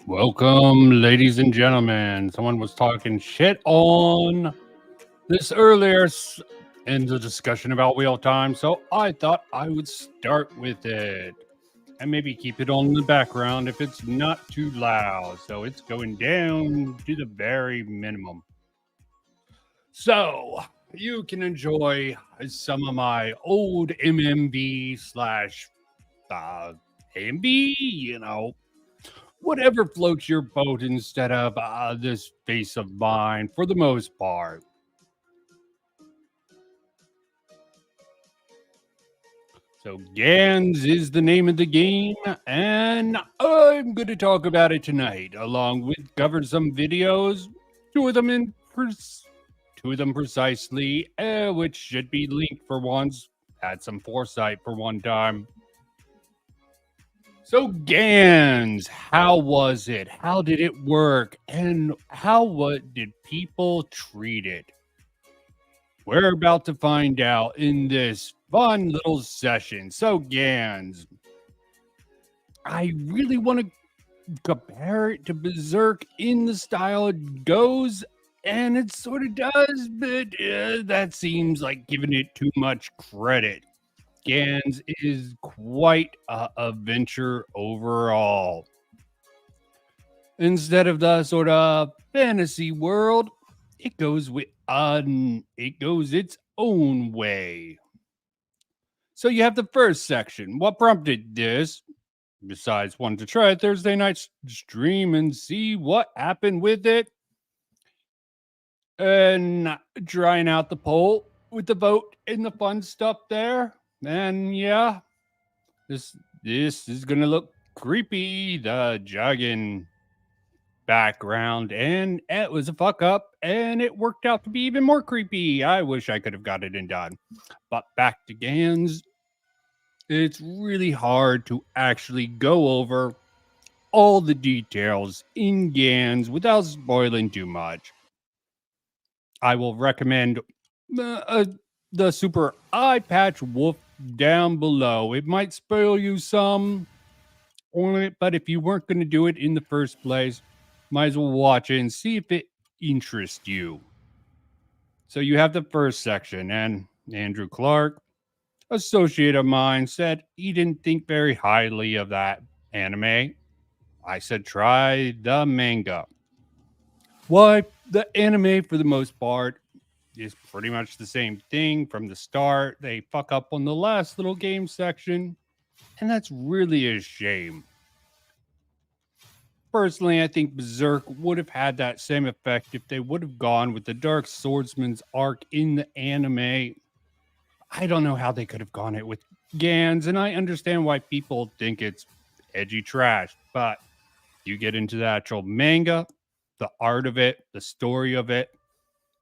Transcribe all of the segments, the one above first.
Welcome, ladies and gentlemen. Someone was talking shit on this earlier in the discussion about wheel time, so I thought I would start with it and maybe keep it on in the background if it's not too loud. So it's going down to the very minimum. So you can enjoy some of my old MMV slash AMB, whatever floats your boat instead of this face of mine for the most part. So Gantz is the name of the game, and I'm going to talk about it tonight, along with cover some videos, two of them precisely, which should be linked for once. Had some foresight for one time. So Gantz, how was it? How did it work? And what did people treat it? We're about to find out in this fun little session. So Gantz, I really want to compare it to Berserk in the style it goes, and it sort of does, but that seems like giving it too much credit. Gantz is quite a venture overall. Instead of the sort of fantasy world, it goes its own way. So you have the first section. What prompted this? Besides wanting to try a Thursday night stream and see what happened with it, and trying out the poll with the vote and the fun stuff there. And yeah, this is gonna look creepy. The jogging background, and it was a fuck up, and it worked out to be even more creepy. I wish I could have got it and done. But back to Gantz, it's really hard to actually go over all the details in Gantz without spoiling too much. I will recommend the Super Eyepatch Wolf down below. It might spoil you some on it, but if you weren't going to do it in the first place, might as well watch it and see if it interests you. So you have the first section, and Andrew Clark, associate of mine, said he didn't think very highly of that anime. I said, try the manga. Why? The anime, for the most part, is pretty much the same thing from the start. They fuck up on the last little game section, and that's really a shame. Personally, I think Berserk would have had that same effect if they would have gone with the Dark Swordsman's arc in the anime. I don't know how they could have gone it with Gantz, and I understand why people think it's edgy trash, but you get into the actual manga, the art of it, the story of it,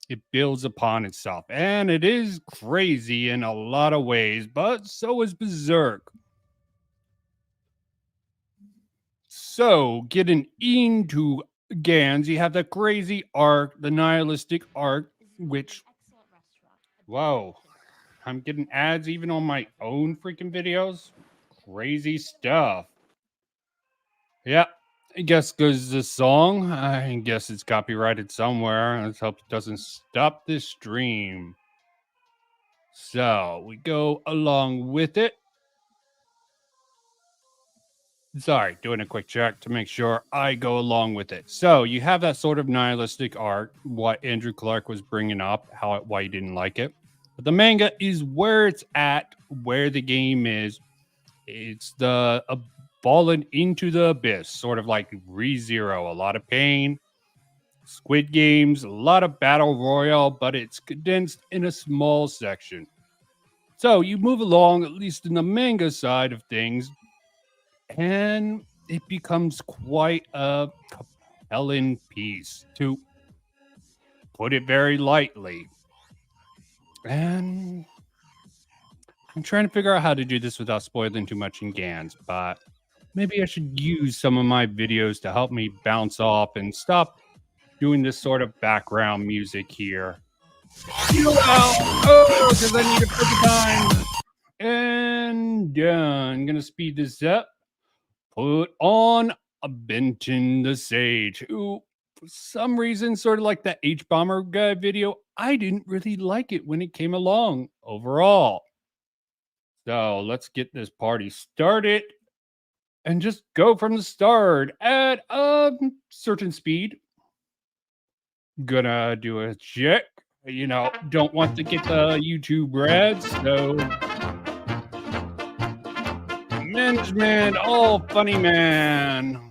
it builds upon itself, and it is crazy in a lot of ways, but so is Berserk. So, getting into Gantz, you have the crazy arc, the nihilistic arc, which, whoa, I'm getting ads even on my own freaking videos. Crazy stuff. Yeah, I guess goes the song. I guess it's copyrighted somewhere. Let's hope it doesn't stop this stream. So we go along with it. Sorry, doing a quick check to make sure I go along with it. So you have that sort of nihilistic art, what Andrew Clark was bringing up, why he didn't like it. But the manga is where it's at, where the game is. It's the fallen into the abyss, sort of like ReZero. A lot of pain, Squid Games, a lot of battle royale, but it's condensed in a small section. So you move along, at least in the manga side of things, and it becomes quite a compelling piece, to put it very lightly. And I'm trying to figure out how to do this without spoiling too much in Gantz, but maybe I should use some of my videos to help me bounce off and stop doing this sort of background music here. Oh, because I need a freaking time. And I'm going to speed this up. Put on a BennettTheSage, who, for some reason, sort of like that H-Bomber guy video, I didn't really like it when it came along overall. So let's get this party started and just go from the start at a certain speed. Gonna do a check. Don't want to get the YouTube red, so management, funny man.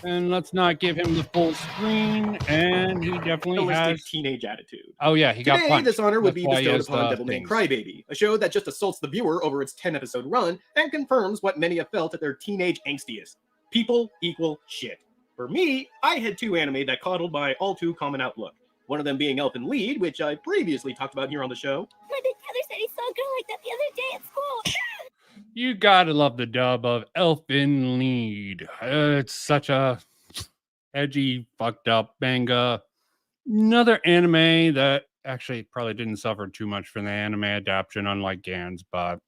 And let's not give him the full screen. And he definitely has teenage attitude. Oh yeah, he got punched. This honor would be bestowed upon Devil May Crybaby, a show that just assaults the viewer over its 10-episode run and confirms what many have felt at their teenage angstiest. People equal shit. For me, I had two anime that coddled my all too common outlook. One of them being Elfen Lied, which I previously talked about here on the show. My big brother said he saw a girl like that the other day at school. You gotta love the dub of Elfen Lied. It's such a edgy, fucked up manga. Another anime that actually probably didn't suffer too much from the anime adaptation, unlike Gantz, but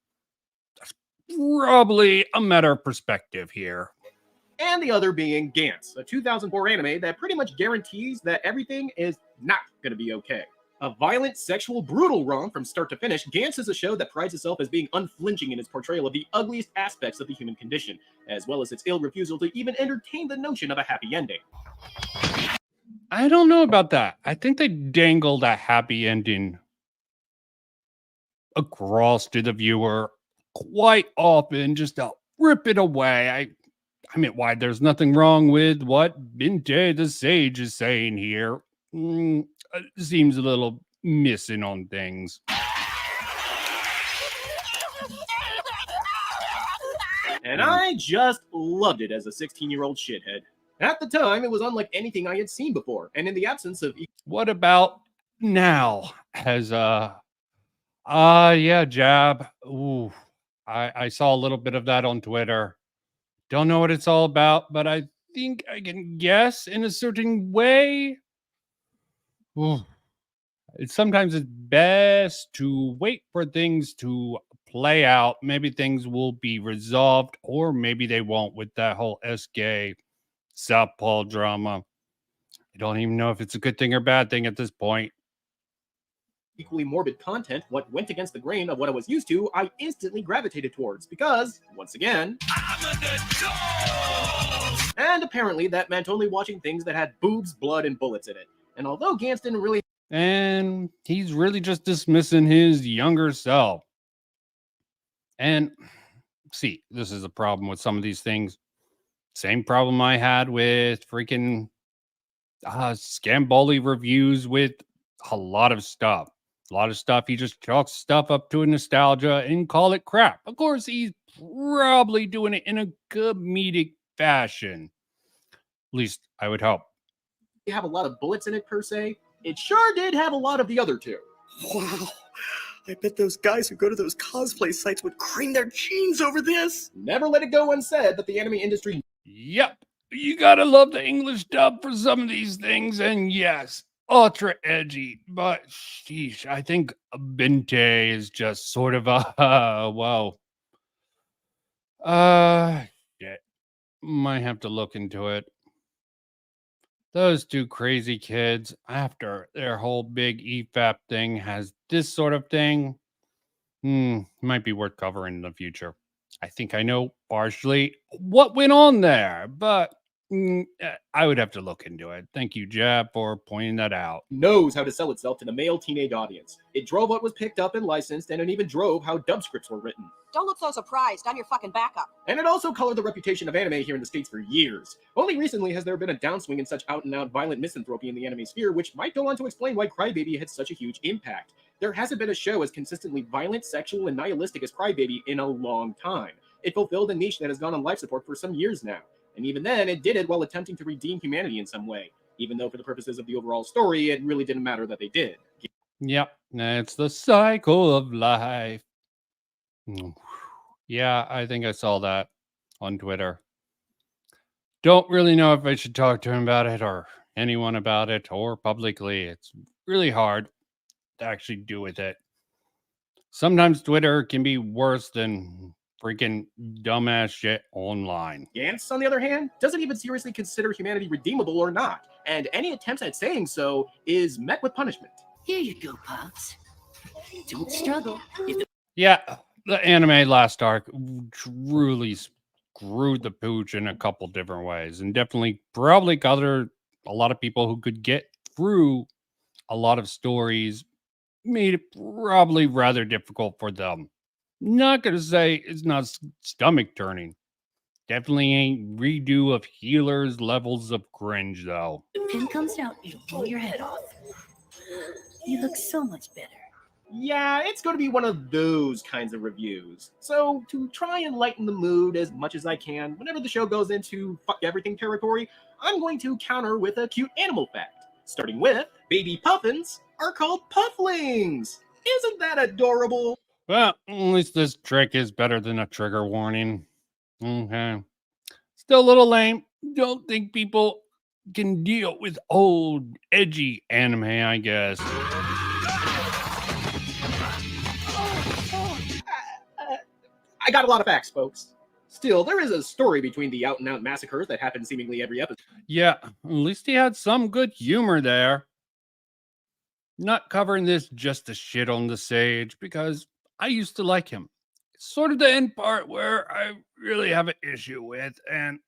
that's probably a matter of perspective here. And the other being Gantz, a 2004 anime that pretty much guarantees that everything is not going to be okay. A violent, sexual, brutal romp from start to finish, Gantz is a show that prides itself as being unflinching in its portrayal of the ugliest aspects of the human condition, as well as its ill refusal to even entertain the notion of a happy ending. I don't know about that. I think they dangled a happy ending across to the viewer quite often, just to rip it away. I mean, why? There's nothing wrong with what BennettTheSage is saying here. Seems a little missing on things. And I just loved it as a 16-year-old shithead. At the time, it was unlike anything I had seen before, and in the absence of... What about now? Yeah, Jab. Ooh, I saw a little bit of that on Twitter. Don't know what it's all about, but I think I can guess in a certain way. Ooh. Sometimes it's best to wait for things to play out. Maybe things will be resolved, or maybe they won't with that whole SK South Paul drama. I don't even know if it's a good thing or bad thing at this point. Equally morbid content, what went against the grain of what I was used to, I instantly gravitated towards because, once again, I'm an adult! And apparently that meant only watching things that had boobs, blood, and bullets in it. And although Gantz didn't really... And he's really just dismissing his younger self. And see, this is a problem with some of these things. Same problem I had with freaking Scamboli reviews with a lot of stuff. A lot of stuff, he just chalks stuff up to a nostalgia and call it crap. Of course, he's probably doing it in a comedic fashion. At least I would hope. You have a lot of bullets in it, per se. It sure did have a lot of the other two. Wow. I bet those guys who go to those cosplay sites would cream their jeans over this. Never let it go unsaid that the anime industry... Yep. You gotta love the English dub for some of these things. And yes, ultra edgy, but sheesh, I think Bente is just sort of a whoa. Shit. Might have to look into it. Those two crazy kids, after their whole big EFAP thing, has this sort of thing. Might be worth covering in the future. I think I know partially what went on there, but I would have to look into it. Thank you, Jab, for pointing that out. Knows how to sell itself to the male teenage audience. It drove what was picked up and licensed, and it even drove how dub scripts were written. Don't look so surprised. I'm your fucking backup. And it also colored the reputation of anime here in the States for years. Only recently has there been a downswing in such out-and-out violent misanthropy in the anime sphere, which might go on to explain why Crybaby had such a huge impact. There hasn't been a show as consistently violent, sexual, and nihilistic as Crybaby in a long time. It fulfilled a niche that has gone on life support for some years now. And even then, it did it while attempting to redeem humanity in some way. Even though for the purposes of the overall story, it really didn't matter that they did. Yep, it's the cycle of life. Yeah, I think I saw that on Twitter. Don't really know if I should talk to him about it or anyone about it or publicly. It's really hard to actually do with it. Sometimes Twitter can be worse than freaking dumbass shit online. Gantz, on the other hand, doesn't even seriously consider humanity redeemable or not, and any attempts at saying so is met with punishment. Here you go, Pops. Don't struggle. Yeah, the anime last arc truly screwed the pooch in a couple different ways, and definitely probably covered a lot of people who could get through a lot of stories, made it probably rather difficult for them. Not gonna say it's not stomach turning. Definitely ain't redo of healers levels of cringe though. The pin comes out, it'll blow your head off. You look so much better. Yeah, it's going to be one of those kinds of reviews. So, to try and lighten the mood as much as I can, whenever the show goes into fuck everything territory, I'm going to counter with a cute animal fact. Starting with, baby puffins are called pufflings. Isn't that adorable? Well, at least this trick is better than a trigger warning. Okay. Still a little lame. Don't think people can deal with old, edgy anime, I guess. I got a lot of facts, folks. Still, there is a story between the out-and-out massacres that happen seemingly every episode. Yeah, at least he had some good humor there. Not covering this just to shit on the Sage, because I used to like him. It's sort of the end part where I really have an issue with, and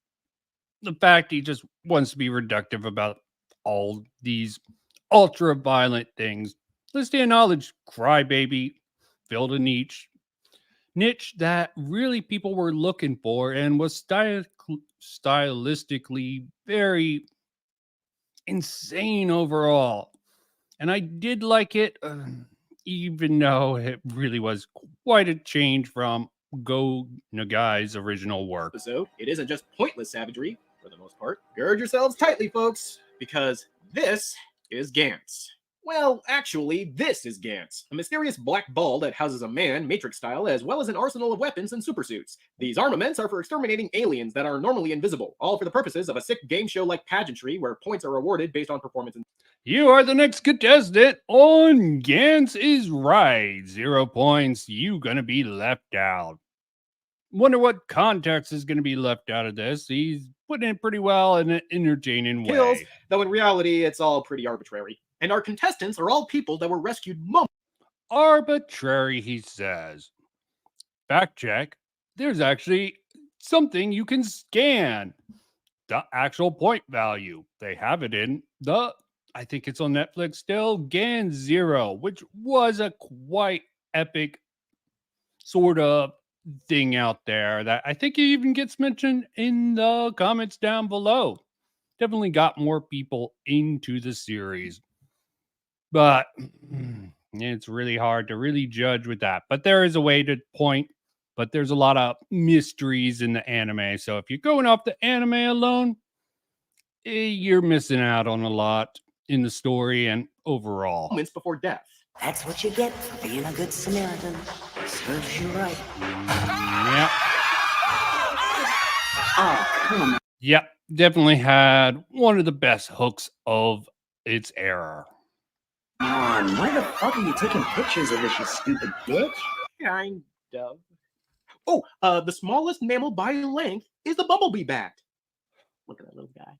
the fact he just wants to be reductive about all these ultra-violent things. Let's acknowledge Crybaby filled a niche that really people were looking for and was stylistically very insane overall. And I did like it, even though it really was quite a change from Go Nagai's original work. It isn't just pointless savagery, for the most part. Gird yourselves tightly, folks, because this is Gantz. Well, actually, this is Gantz, a mysterious black ball that houses a man, Matrix style, as well as an arsenal of weapons and supersuits. These armaments are for exterminating aliens that are normally invisible, all for the purposes of a sick game show-like pageantry where points are awarded based on performance. You are the next contestant on Gantz is Right. 0 points. You gonna be left out. Wonder what context is gonna be left out of this. He's putting it pretty well in an entertaining Kills, way. though in reality, it's all pretty arbitrary. And our contestants are all people that were rescued Arbitrary, he says. Fact check. There's actually something you can scan. The actual point value. They have it in I think it's on Netflix still, Gan Zero, which was a quite epic sort of thing out there that I think even gets mentioned in the comments down below. Definitely got more people into the series. But it's really hard to really judge with that. But there is a way to point, but there's a lot of mysteries in the anime. So if you're going off the anime alone, you're missing out on a lot in the story and overall. Moments before death. That's what you get for being a good Samaritan. Serves you right. Yep. Oh, come on. Yep. Definitely had one of the best hooks of its error. Come on, why the fuck are you taking pictures of this, you stupid bitch? Kind of. Oh, the smallest mammal by length is the bumblebee bat. Look at that little guy.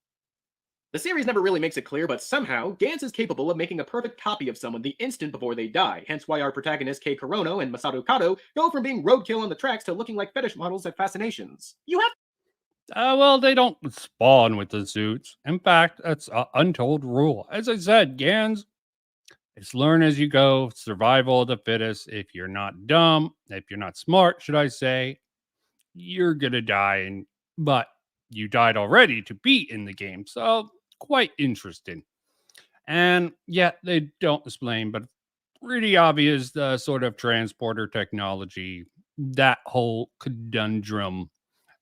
The series never really makes it clear, but somehow, Gantz is capable of making a perfect copy of someone the instant before they die, hence why our protagonists Kei Korono and Masato Kato go from being roadkill on the tracks to looking like fetish models at Fascinations. You have Well, they don't spawn with the suits. In fact, that's an untold rule. As I said, Gans, it's learn as you go, survival of the fittest. If you're not dumb, if you're not smart, should I say, you're gonna die. But you died already to be in the game, so quite interesting. And yeah, they don't explain, but pretty obvious the sort of transporter technology, that whole conundrum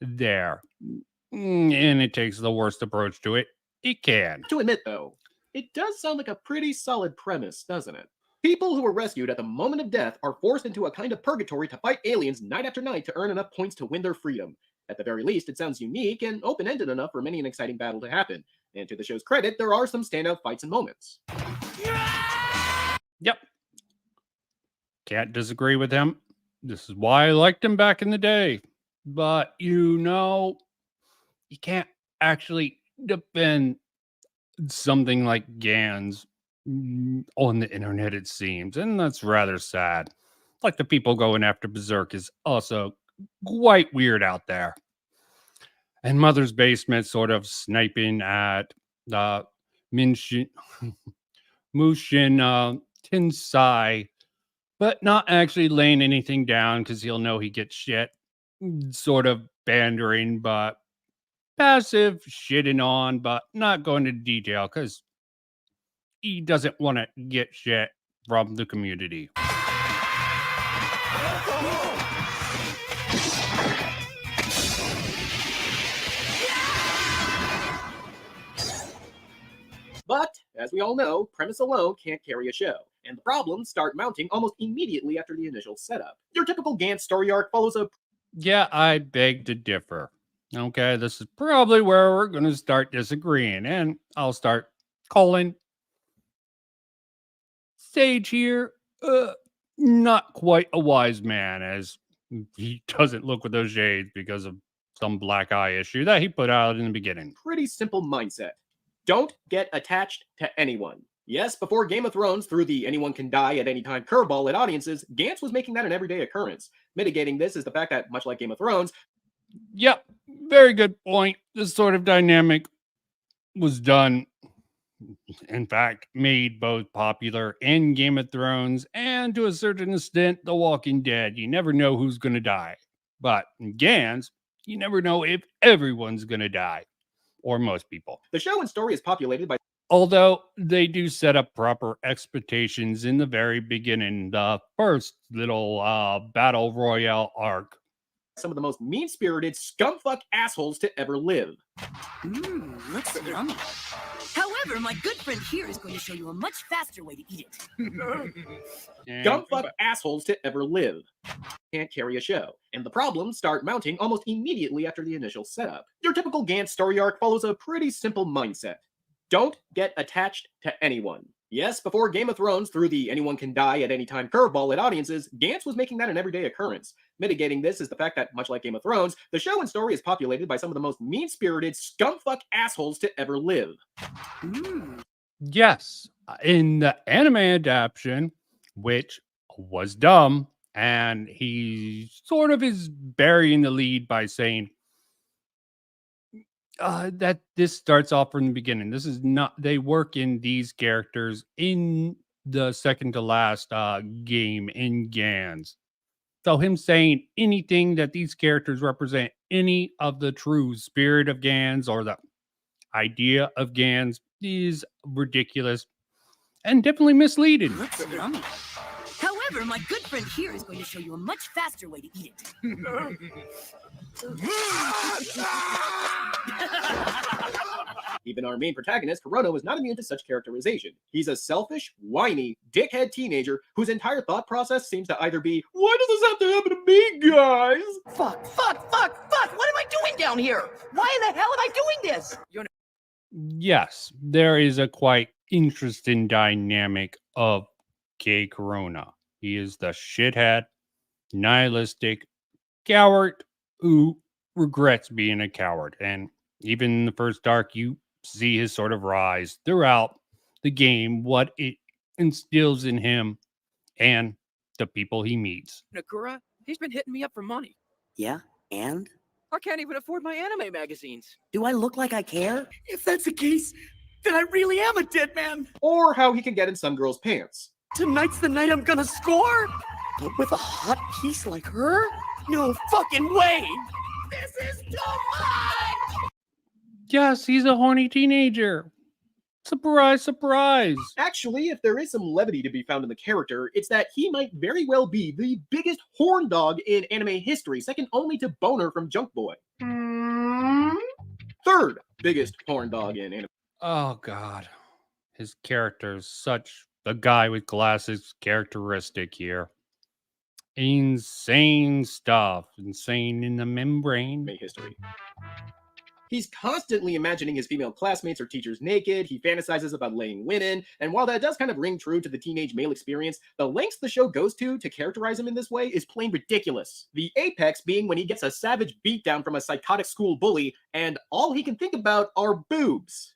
there. And it takes the worst approach to it can. to admit, though, it does sound like a pretty solid premise, doesn't it? People who were rescued at the moment of death are forced into a kind of purgatory to fight aliens night after night to earn enough points to win their freedom. At the very least, it sounds unique and open-ended enough for many an exciting battle to happen. And to the show's credit, there are some standout fights and moments. Yep. Can't disagree with him. This is why I liked him back in the day. But, you can't actually defend something like Gans on the internet, it seems. And that's rather sad. Like the people going after Berserk is also quite weird out there. And Mother's Basement sort of sniping at Mushin Tensai, but not actually laying anything down because he'll know he gets shit. Sort of bandering, but passive, shitting on, but not going into detail because he doesn't want to get shit from the community. But, as we all know, premise alone can't carry a show, and the problems start mounting almost immediately after the initial setup. Your typical Gantz story arc follows a... Yeah, I beg to differ. Okay, this is probably where we're going to start disagreeing, and I'll start calling Sage here not quite a wise man, as he doesn't look with those shades because of some black eye issue that he put out in the beginning. pretty simple mindset. Don't get attached to anyone. Yes, before Game of Thrones threw the anyone can die at any time curveball at audiences, Gantz was making that an everyday occurrence. Mitigating this is the fact that, much like Game of Thrones... Yep, very good point. This sort of dynamic was done, in fact, made both popular in Game of Thrones and to a certain extent, The Walking Dead. You never know who's going to die. But in Gans, you never know if everyone's going to die, or most people. The show and story is populated by Although they do set up proper expectations in the very beginning, the first little battle royale arc. some of the most mean-spirited scumfuck assholes to ever live. Looks yummy. However, my good friend here is going to show you a much faster way to eat it. Scumfuck assholes to ever live. Can't carry a show. And the problems start mounting almost immediately after the initial setup. Your typical Gantz story arc follows a pretty simple mindset. Don't get attached to anyone. Yes, before Game of Thrones threw the anyone can die at any time curveball at audiences, Gantz was making that an everyday occurrence. Mitigating this is the fact that, much like Game of Thrones, the show and story is populated by some of the most mean-spirited scumfuck assholes to ever live. Yes, in the anime adaptation, which was dumb, and he sort of is burying the lead by saying that this starts off from the beginning. This is not, they work in these characters in the second to last game in Gans. So him saying anything that these characters represent any of the true spirit of Gans or the idea of Gans is ridiculous and definitely misleading. Looks yummy. However, my good friend here is going to show you a much faster way to eat it. Even our main protagonist, Korono, is not immune to such characterization. He's a selfish, whiny, dickhead teenager whose entire thought process seems to either be, why does this have to happen to me, guys? Fuck! What am I doing down here? Why in the hell am I doing this? Yes, there is a quite interesting dynamic of K. Corona. He is the shithead, nihilistic coward who regrets being a coward. And even in the first arc, you see his sort of rise throughout the game, what it instills in him and the people he meets. Nakura, he's been hitting me up for money. Yeah, and? I can't even afford my anime magazines. Do I look like I care? If that's the case, then I really am a dead man. Or how he can get in some girls' pants. Tonight's the night I'm gonna score. But with a hot piece like her? No fucking way. This is too much. Yes, he's a horny teenager. Surprise, surprise. Actually, if there is some levity to be found in the character, it's that he might very well be the biggest horn dog in anime history, second only to Boner from Junk Boy. Third biggest horn dog in anime. Oh, God. His character is such the guy with glasses characteristic here. Insane stuff. Insane in the membrane. History. He's constantly imagining his female classmates or teachers naked, he fantasizes about laying women, and while that does kind of ring true to the teenage male experience, the lengths the show goes to characterize him in this way is plain ridiculous. The apex being when he gets a savage beatdown from a psychotic school bully, and all he can think about are boobs.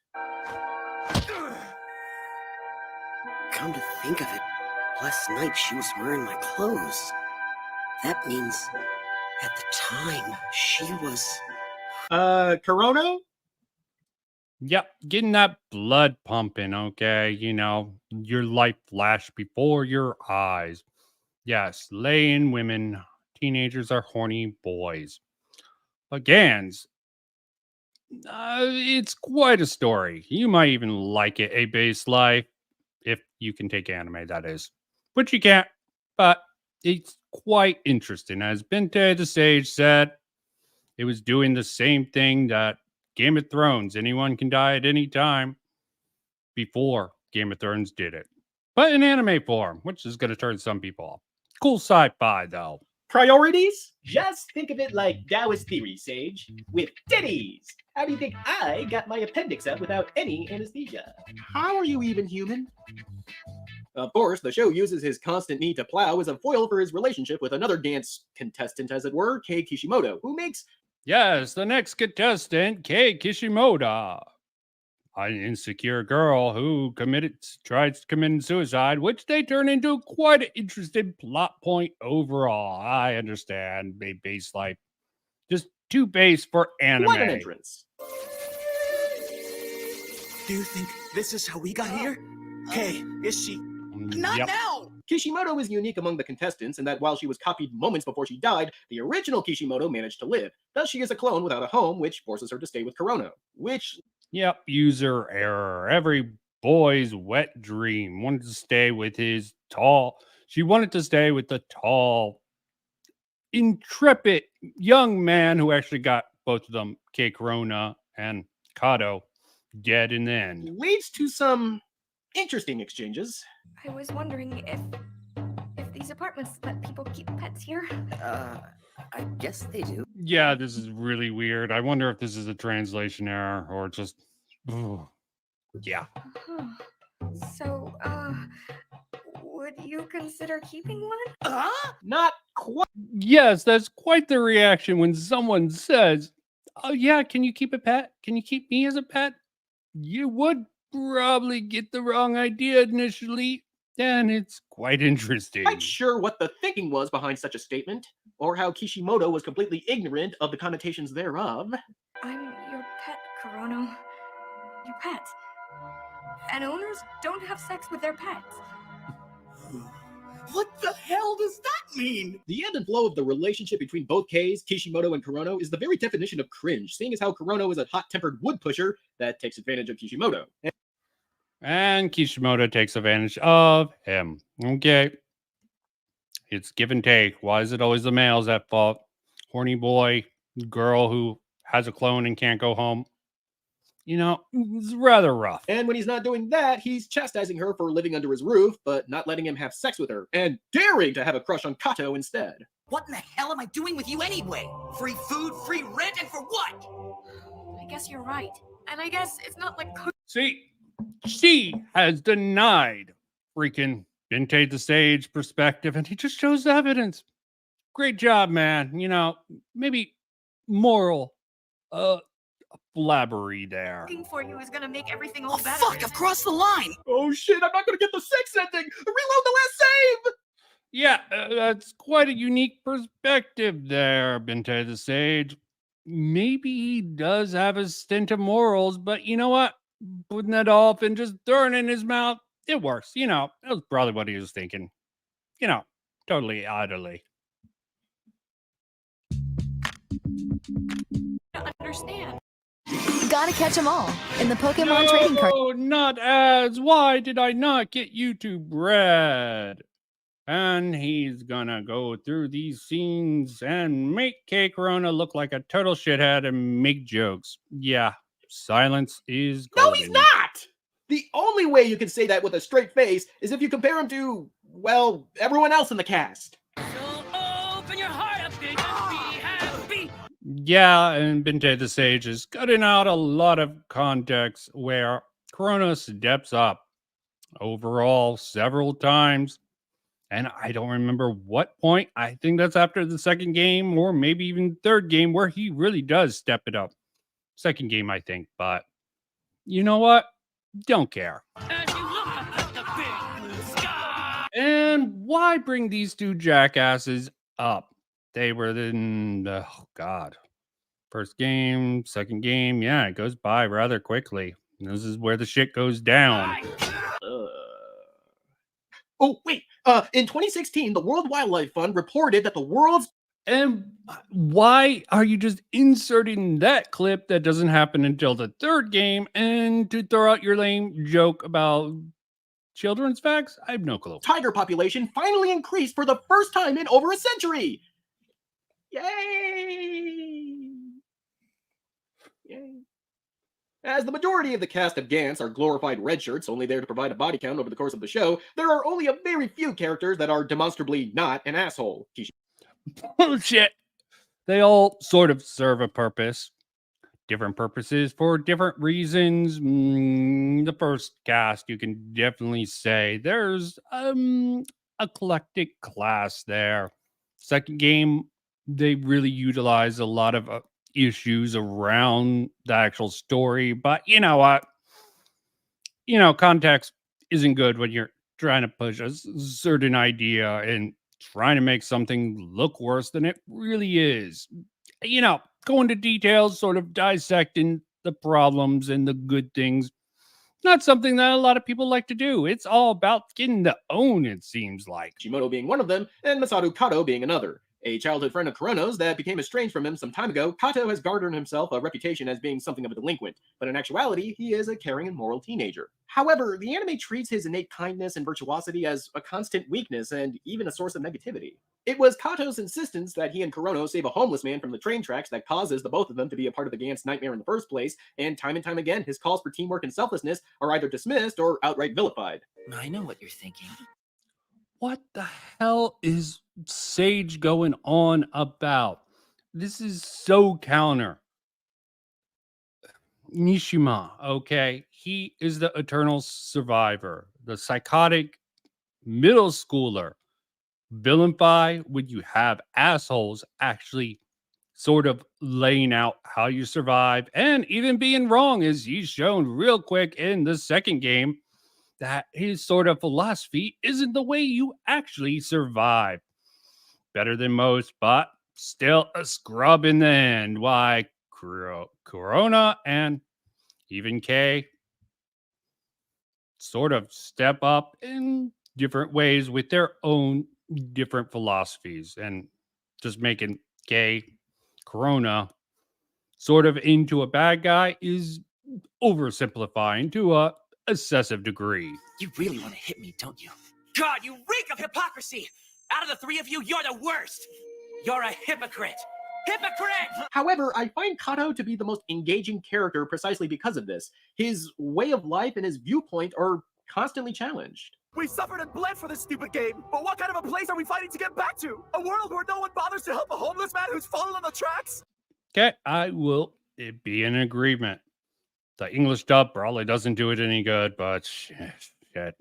Come to think of it, last night she was wearing my clothes. That means, at the time, she was... Corona? Yep, getting that blood pumping, okay? You know, your life flashed before your eyes. Yes, laying women. Teenagers are horny boys. But Gantz, it's quite a story. You might even like it, a base life, if you can take anime, that is. Which you can't, but it's quite interesting. As BennettTheSage said, it was doing the same thing that Game of Thrones, anyone can die at any time, before Game of Thrones did it. But in anime form, which is going to turn some people off. Cool sci-fi, though. Priorities? Just think of it like Taoist theory, Sage. With titties! How do you think I got my appendix out without any anesthesia? How are you even human? Of course, the show uses his constant need to plow as a foil for his relationship with another Gantz contestant, as it were, Kei Kishimoto, who makes... Yes, the next contestant, Kei Kishimoto. An insecure girl who tries to commit suicide, which they turn into quite an interesting plot point overall. I understand, base life. Just too base for anime. What an entrance. Do you think this is how we got here? Hey, is she? Not Yep. now! Kishimoto is unique among the contestants in that while she was copied moments before she died, the original Kishimoto managed to live. Thus, she is a clone without a home, which forces her to stay with Corona. Yep, user error. Every boy's wet dream wanted to stay with she wanted to stay with the tall, intrepid young man who actually got both of them, Kei Corona and Kato, dead in the end. Leads to some interesting exchanges. I was wondering if these apartments let people keep pets here. I guess they do. Yeah, this is really weird. I wonder if this is a translation error or just... Yeah. Huh. So, would you consider keeping one? Not quite. Yes, that's quite the reaction when someone says, oh yeah, can you keep a pet? Can you keep me as a pet? You would probably get the wrong idea initially, and it's quite interesting. Quite sure what the thinking was behind such a statement, or how Kishimoto was completely ignorant of the connotations thereof. I'm your pet, Corona. Your pet. And owners don't have sex with their pets. What the hell does that mean? The ebb and flow of the relationship between both Keis, Kishimoto and Kurono, is the very definition of cringe, seeing as how Kurono is a hot-tempered wood pusher that takes advantage of Kishimoto. And Kishimoto takes advantage of him. Okay. It's give and take. Why is it always the males at fault? Horny boy, girl who has a clone and can't go home. You know, it's rather rough. And when he's not doing that, he's chastising her for living under his roof, but not letting him have sex with her, and daring to have a crush on Kato instead. What in the hell am I doing with you anyway? Free food, free rent, and for what? I guess you're right. And I guess it's not like See, She has denied freaking BennettTheSage perspective, and he just shows evidence. Great job, man. You know, maybe moral blabbery there. Looking for you is gonna make everything Oh, all better. fuck, I've crossed the line. Oh shit, I'm not gonna get the 6th ending! Reload the last save! Yeah, that's quite a unique perspective there, BennettTheSage. Maybe he does have a stint of morals, but you know what? Putting that off and just throwing it in his mouth, it works. You know, that was probably what he was thinking. You know, totally idly. I understand. Gotta catch them all in the Pokemon trading card. Oh, not as. Why did I not get you to bread? And he's gonna go through these scenes and make K Corona look like a total shithead and make jokes. Yeah, silence is golden. No, he's not! The only way you can say that with a straight face is if you compare him to, well, everyone else in the cast. So open your heart up big and be happy. Yeah, and BennettTheSage is cutting out a lot of context where Corona steps up overall several times. And I don't remember what point. I think that's after the second game or maybe even third game where he really does step it up. Second game, I think. But you know what? Don't care. As you look up at the big blue sky. And why bring these two jackasses up? They were in, oh God. First game, second game. Yeah, it goes by rather quickly. This is where the shit goes down. Oh, wait. In 2016, the World Wildlife Fund reported that the world's... And why are you just inserting that clip that doesn't happen until the third game and to throw out your lame joke about children's facts? I have no clue. tiger population finally increased for the first time in over a century. Yay! Yay. As the majority of the cast of Gantz are glorified red shirts only there to provide a body count over the course of the show, there are only a very few characters that are demonstrably not an asshole. Bullshit. They all sort of serve a purpose. Different purposes for different reasons. The first cast, you can definitely say there's eclectic class there. Second game, they really utilize a lot of issues around the actual story, but you know what? You know, context isn't good when you're trying to push a certain idea and trying to make something look worse than it really is. You know, go into details, sort of dissecting the problems and the good things. Not something that a lot of people like to do. It's all about getting the own, it seems like. Kishimoto being one of them, and Masaru Kato being another. A childhood friend of Kurono's that became estranged from him some time ago, Kato has garnered himself a reputation as being something of a delinquent, but in actuality, he is a caring and moral teenager. However, the anime treats his innate kindness and virtuosity as a constant weakness and even a source of negativity. It was Kato's insistence that he and Kurono save a homeless man from the train tracks that causes the both of them to be a part of the Gantz nightmare in the first place, and time again, his calls for teamwork and selflessness are either dismissed or outright vilified. I know what you're thinking. What the hell is Sage going on about? This is so counter. Nishima, okay? He is the eternal survivor, the psychotic middle schooler. Vilify when you have assholes actually sort of laying out how you survive and even being wrong, as he's shown real quick in the second game. That his sort of philosophy isn't the way you actually survive. Better than most, but still a scrub in the end. Why Corona and even K sort of step up in different ways with their own different philosophies and just making K Corona sort of into a bad guy is oversimplifying to a excessive degree. You really want to hit me, don't you? God, you reek of hypocrisy! Out of the three of you, you're the worst! You're a hypocrite! Hypocrite! However, I find Kato to be the most engaging character precisely because of this. His way of life and his viewpoint are constantly challenged. We suffered and bled for this stupid game, but what kind of a place are we fighting to get back to? A world where no one bothers to help a homeless man who's fallen on the tracks? Okay, I will be in agreement. The English dub probably doesn't do it any good, but shit.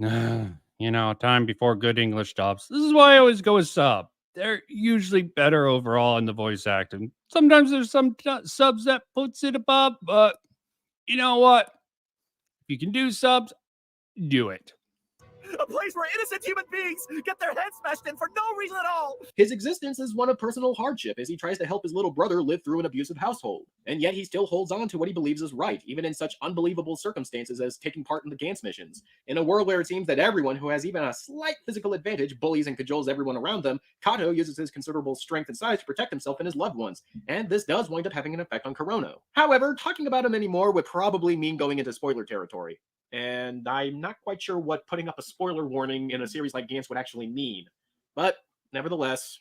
You know, time before good English dubs. This is why I always go with sub. They're usually better overall in the voice acting. Sometimes there's some subs that puts it above, but you know what? If you can do subs, do it. A place where innocent human beings get their heads smashed in for no reason at all. His existence is one of personal hardship as he tries to help his little brother live through an abusive household. And yet he still holds on to what he believes is right, even in such unbelievable circumstances as taking part in the Gantz missions. In a world where it seems that everyone who has even a slight physical advantage bullies and cajoles everyone around them, Kato uses his considerable strength and size to protect himself and his loved ones. And this does wind up having an effect on Kurono. However, talking about him anymore would probably mean going into spoiler territory. And I'm not quite sure what putting up a spoiler warning in a series like Gantz would actually mean. But, nevertheless,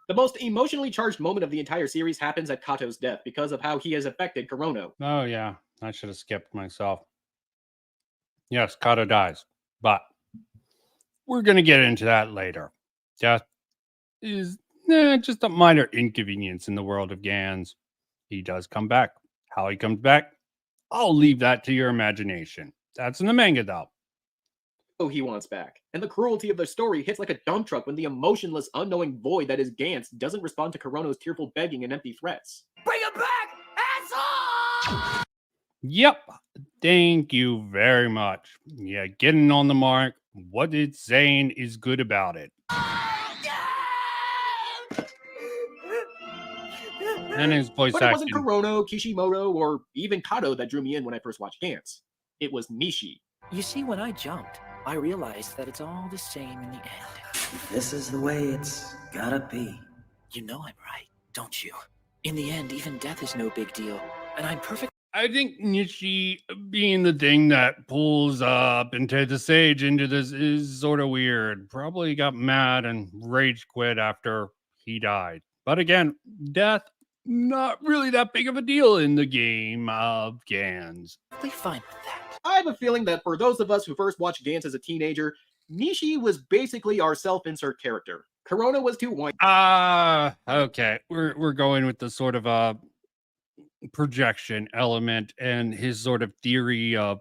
the most emotionally charged moment of the entire series happens at Kato's death because of how he has affected Kurono. Oh, yeah. I should have skipped myself. Yes, Kato dies. But we're going to get into that later. Death is just a minor inconvenience in the world of Gantz. He does come back. How he comes back, I'll leave that to your imagination. That's in the manga, though. Oh, he wants back. And the cruelty of the story hits like a dump truck when the emotionless, unknowing void that is Gantz doesn't respond to Kurono's tearful begging and empty threats. Bring him back, asshole! Yep. Thank you very much. Yeah, getting on the mark. What it's saying is good about it. And his voice But it wasn't acting. Kurono, Kishimoto, or even Kato that drew me in when I first watched Gantz. It was Nishi. You see, when I jumped, I realized that it's all the same in the end. This is the way it's gotta be. You know I'm right, don't you? In the end, even death is no big deal, and I'm perfect. I think Nishi being the thing that pulls up BennettTheSage into this is sort of weird. Probably got mad and rage quit after he died. But again, death, not really that big of a deal in the game of Gantz. Fine with that. I have a feeling that for those of us who first watched Gantz as a teenager, Nishi was basically our self-insert character. Kurono was too whiny. Okay. We're going with the sort of projection element and his sort of theory of,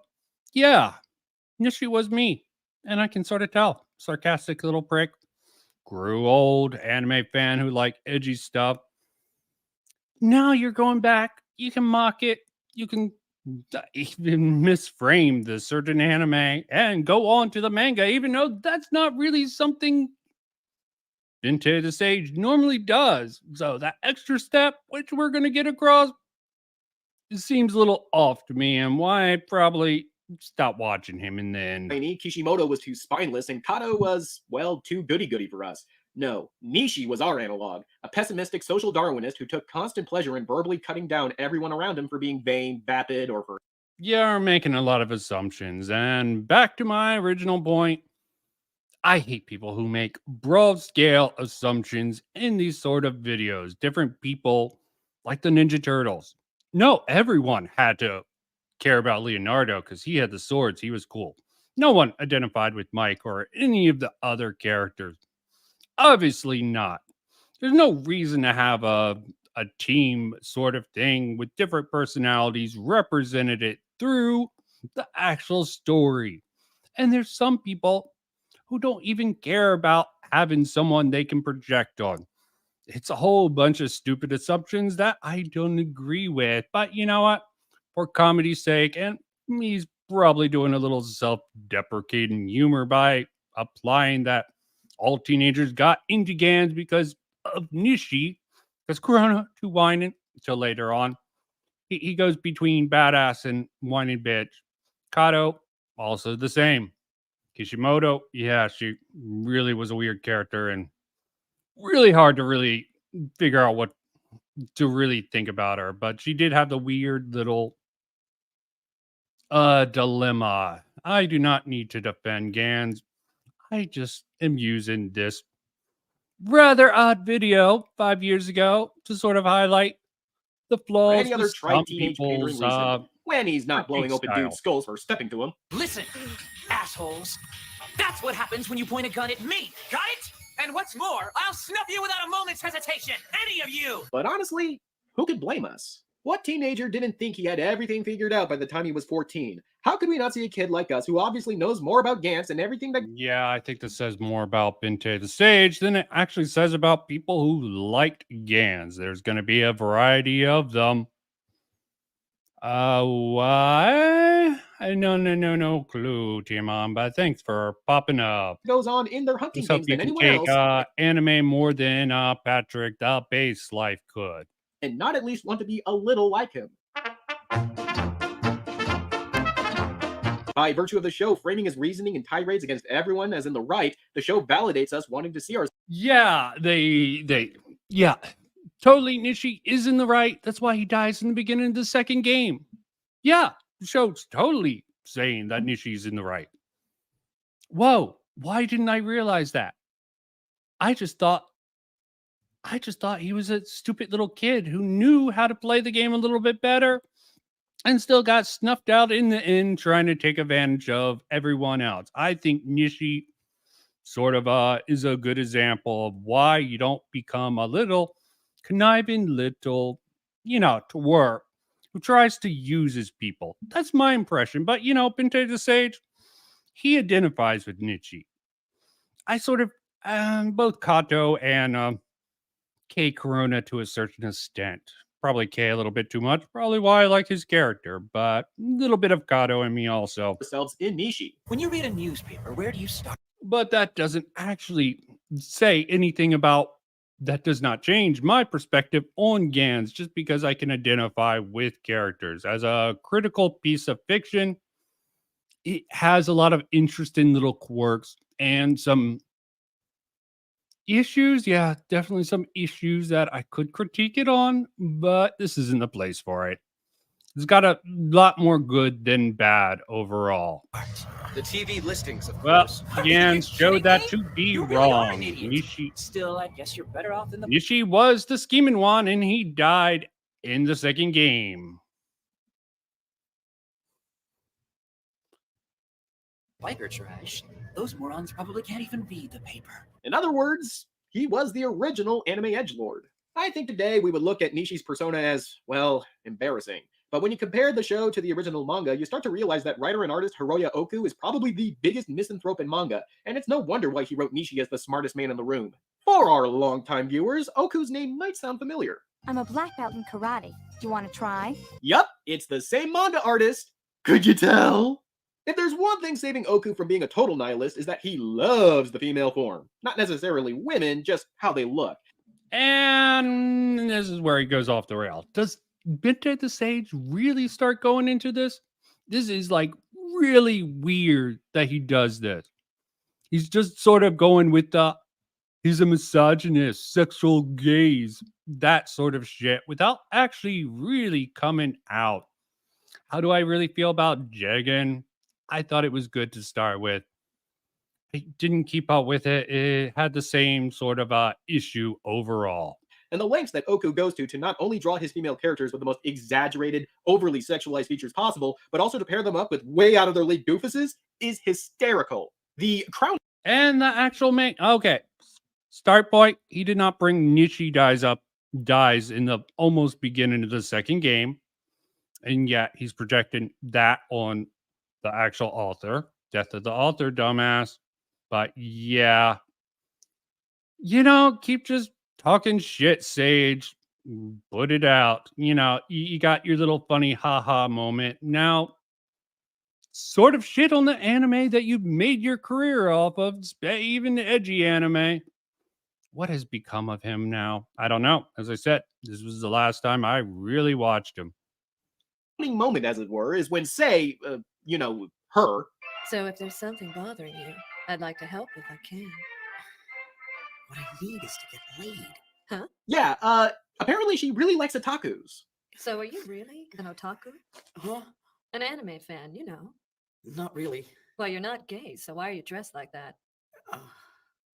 yeah, Nishi was me. And I can sort of tell. Sarcastic little prick. Grew old, anime fan who liked edgy stuff. Now you're going back. You can mock it. You can even misframe the certain anime and go on to the manga, even though that's not really something BennettTheSage normally does. So that extra step, which we're going to get across, it seems a little off to me, and why I probably stopped watching him in the end. Kishimoto was too spineless, and Kato was, well, too goody-goody for us. No, Nishi was our analog, a pessimistic social Darwinist who took constant pleasure in verbally cutting down everyone around him for being vain, vapid, or for... Yeah, we're making a lot of assumptions, and back to my original point, I hate people who make broad-scale assumptions in these sort of videos. Different people, like the Ninja Turtles. No, everyone had to care about Leonardo because he had the swords. He was cool. No one identified with Mike or any of the other characters. Obviously not. There's no reason to have a team sort of thing with different personalities represented it through the actual story. And there's some people who don't even care about having someone they can project on. It's a whole bunch of stupid assumptions that I don't agree with. But you know what? For comedy's sake, and he's probably doing a little self-deprecating humor by applying that all teenagers got into Gantz because of Nishi, because Kurono too whining. So later on, he goes between badass and whining bitch. Kato, also the same. Kishimoto, yeah, she really was a weird character and really hard to really figure out what to really think about her. But she did have the weird little dilemma. I do not need to defend Gantz. I just am using this rather odd video 5 years ago to sort of highlight the flaws. Or any other with some tri-teenage pandering people's, reason. When he's not blowing open style. dudes' skulls for stepping to him. Listen, assholes. That's what happens when you point a gun at me. Got it? And what's more, I'll snuff you without a moment's hesitation. Any of you. But honestly, Who could blame us? What teenager didn't think he had everything figured out by the time he was 14? How could we not see a kid like us who obviously knows more about Gantz and everything that... Yeah, I think this says more about BennettTheSage than it actually says about people who liked Gantz. There's going to be a variety of them. Why? No clue, Timon, but thanks for popping up. goes on in their hunting Let's hope games you than can anyone take else, anime more than Patrick the Base Life could. and not at least want to be a little like him. By virtue of the show framing his reasoning and tirades against everyone as in the right, the show validates us wanting to see our... Yeah, yeah, totally. Nishi is in the right. That's why he dies in the beginning of the second game. Yeah, the show's totally saying that Nishi's in the right. Whoa, why didn't I realize that? I just thought he was a stupid little kid who knew how to play the game a little bit better and still got snuffed out in the end trying to take advantage of everyone else. I think Nishi sort of is a good example of why you don't become a little conniving little, twerp who tries to use his people. That's my impression. But, BennettTheSage, he identifies with Nishi. I sort of, both Kato and K Corona to a certain extent. Probably K a little bit too much. Probably why I like his character, but a little bit of Kato in me also. Ourselves in Nishi. When you read a newspaper, where do you start? But that doesn't actually say anything about, that does not change my perspective on Gantz just because I can identify with characters. As a critical piece of fiction, it has a lot of interesting little quirks and some issues. Yeah, definitely some issues that I could critique it on, but this isn't the place for it. It's got a lot more good than bad overall. The TV listings, of Well, course. Gantz showed that to be You really are wrong. an idiot. Nishi Still, I guess you're better off than the Nishi was the scheming one, and he died in the second game. biker trash. Those morons probably can't even read the paper. In other words, he was the original anime edgelord. I think today we would look at Nishi's persona as, well, embarrassing. But when you compare the show to the original manga, you start to realize that writer and artist Hiroya Oku is probably the biggest misanthrope in manga, and it's no wonder why he wrote Nishi as the smartest man in the room. For our longtime viewers, Oku's name might sound familiar. I'm a black belt in karate. Do you want to try? Yup, it's the same manga artist. Could you tell? If there's one thing saving Oku from being a total nihilist is that he loves the female form. Not necessarily women, just how they look. And this is where he goes off the rail. Does BennettTheSage really start going into this? This is like really weird that he does this. He's just sort of going with he's a misogynist, sexual gaze, that sort of shit without actually really coming out. How do I really feel about Jigen? I thought it was good to start with. I didn't keep up with it. It had the same sort of issue overall. And the lengths that Oku goes to not only draw his female characters with the most exaggerated, overly sexualized features possible, but also to pair them up with way out of their league doofuses is hysterical. The crown and the actual main, okay, start point. He did not bring Nishi dies in the almost beginning of the second game, and yet he's projecting that on the actual author. Death of the author, dumbass. But yeah, keep just talking shit, Sage. Put it out. You got your little funny haha moment. Now, sort of shit on the anime that you made your career off of, even the edgy anime. What has become of him now? I don't know. As I said, this was the last time I really watched him. Moment, as it were, is when, say, her. So if there's something bothering you, I'd like to help if I can. What I need is to get laid. Huh? Yeah, apparently she really likes otakus. So are you really an otaku? Huh? An anime fan, you know. Not really. Well, you're not gay, so why are you dressed like that?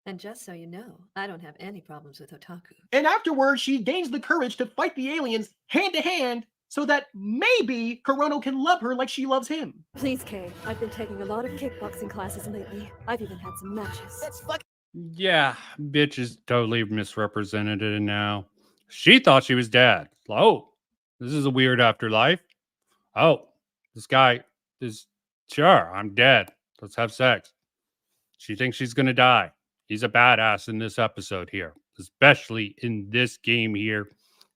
And just so you know, I don't have any problems with otaku. And afterwards, she gains the courage to fight the aliens hand to hand so that maybe Kurono can love her like she loves him. Please, Kay. I've been taking a lot of kickboxing classes lately. I've even had some matches. That's fucking... Yeah, bitch is totally misrepresented it now. She thought she was dead. Oh, this is a weird afterlife. Oh, this guy is, sure, I'm dead. Let's have sex. She thinks she's going to die. He's a badass in this episode here, especially in this game here.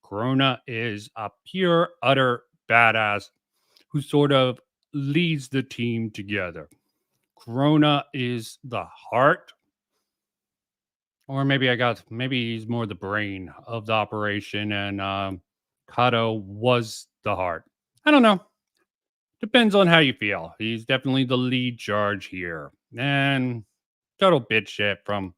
Corona is a pure, utter badass who sort of leads the team together. Corona is the heart, or maybe he's more the brain of the operation, and Kato was the heart. I don't know. Depends on how you feel. He's definitely the lead charge here. And total bitch shit from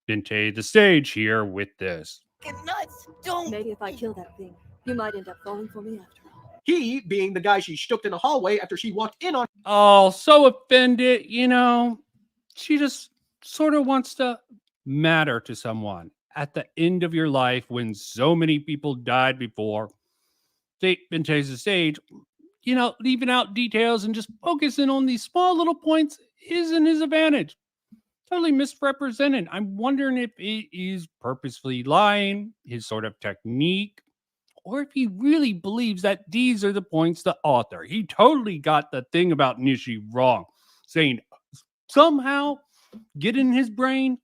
BennettTheSage here with this. Get nuts! Don't! Maybe if I kill that thing, you might end up falling for me after all. He being the guy she shooked in the hallway after she walked in on. Oh, so offended, you know. She just sort of wants to matter to someone at the end of your life when so many people died before. BennettTheSage, you know, leaving out details and just focusing on these small little points isn't his advantage. Totally misrepresented. I'm wondering if he is purposefully lying, his sort of technique, or if he really believes that these are the points the author. He totally got the thing about Nishi wrong, saying somehow get in his brain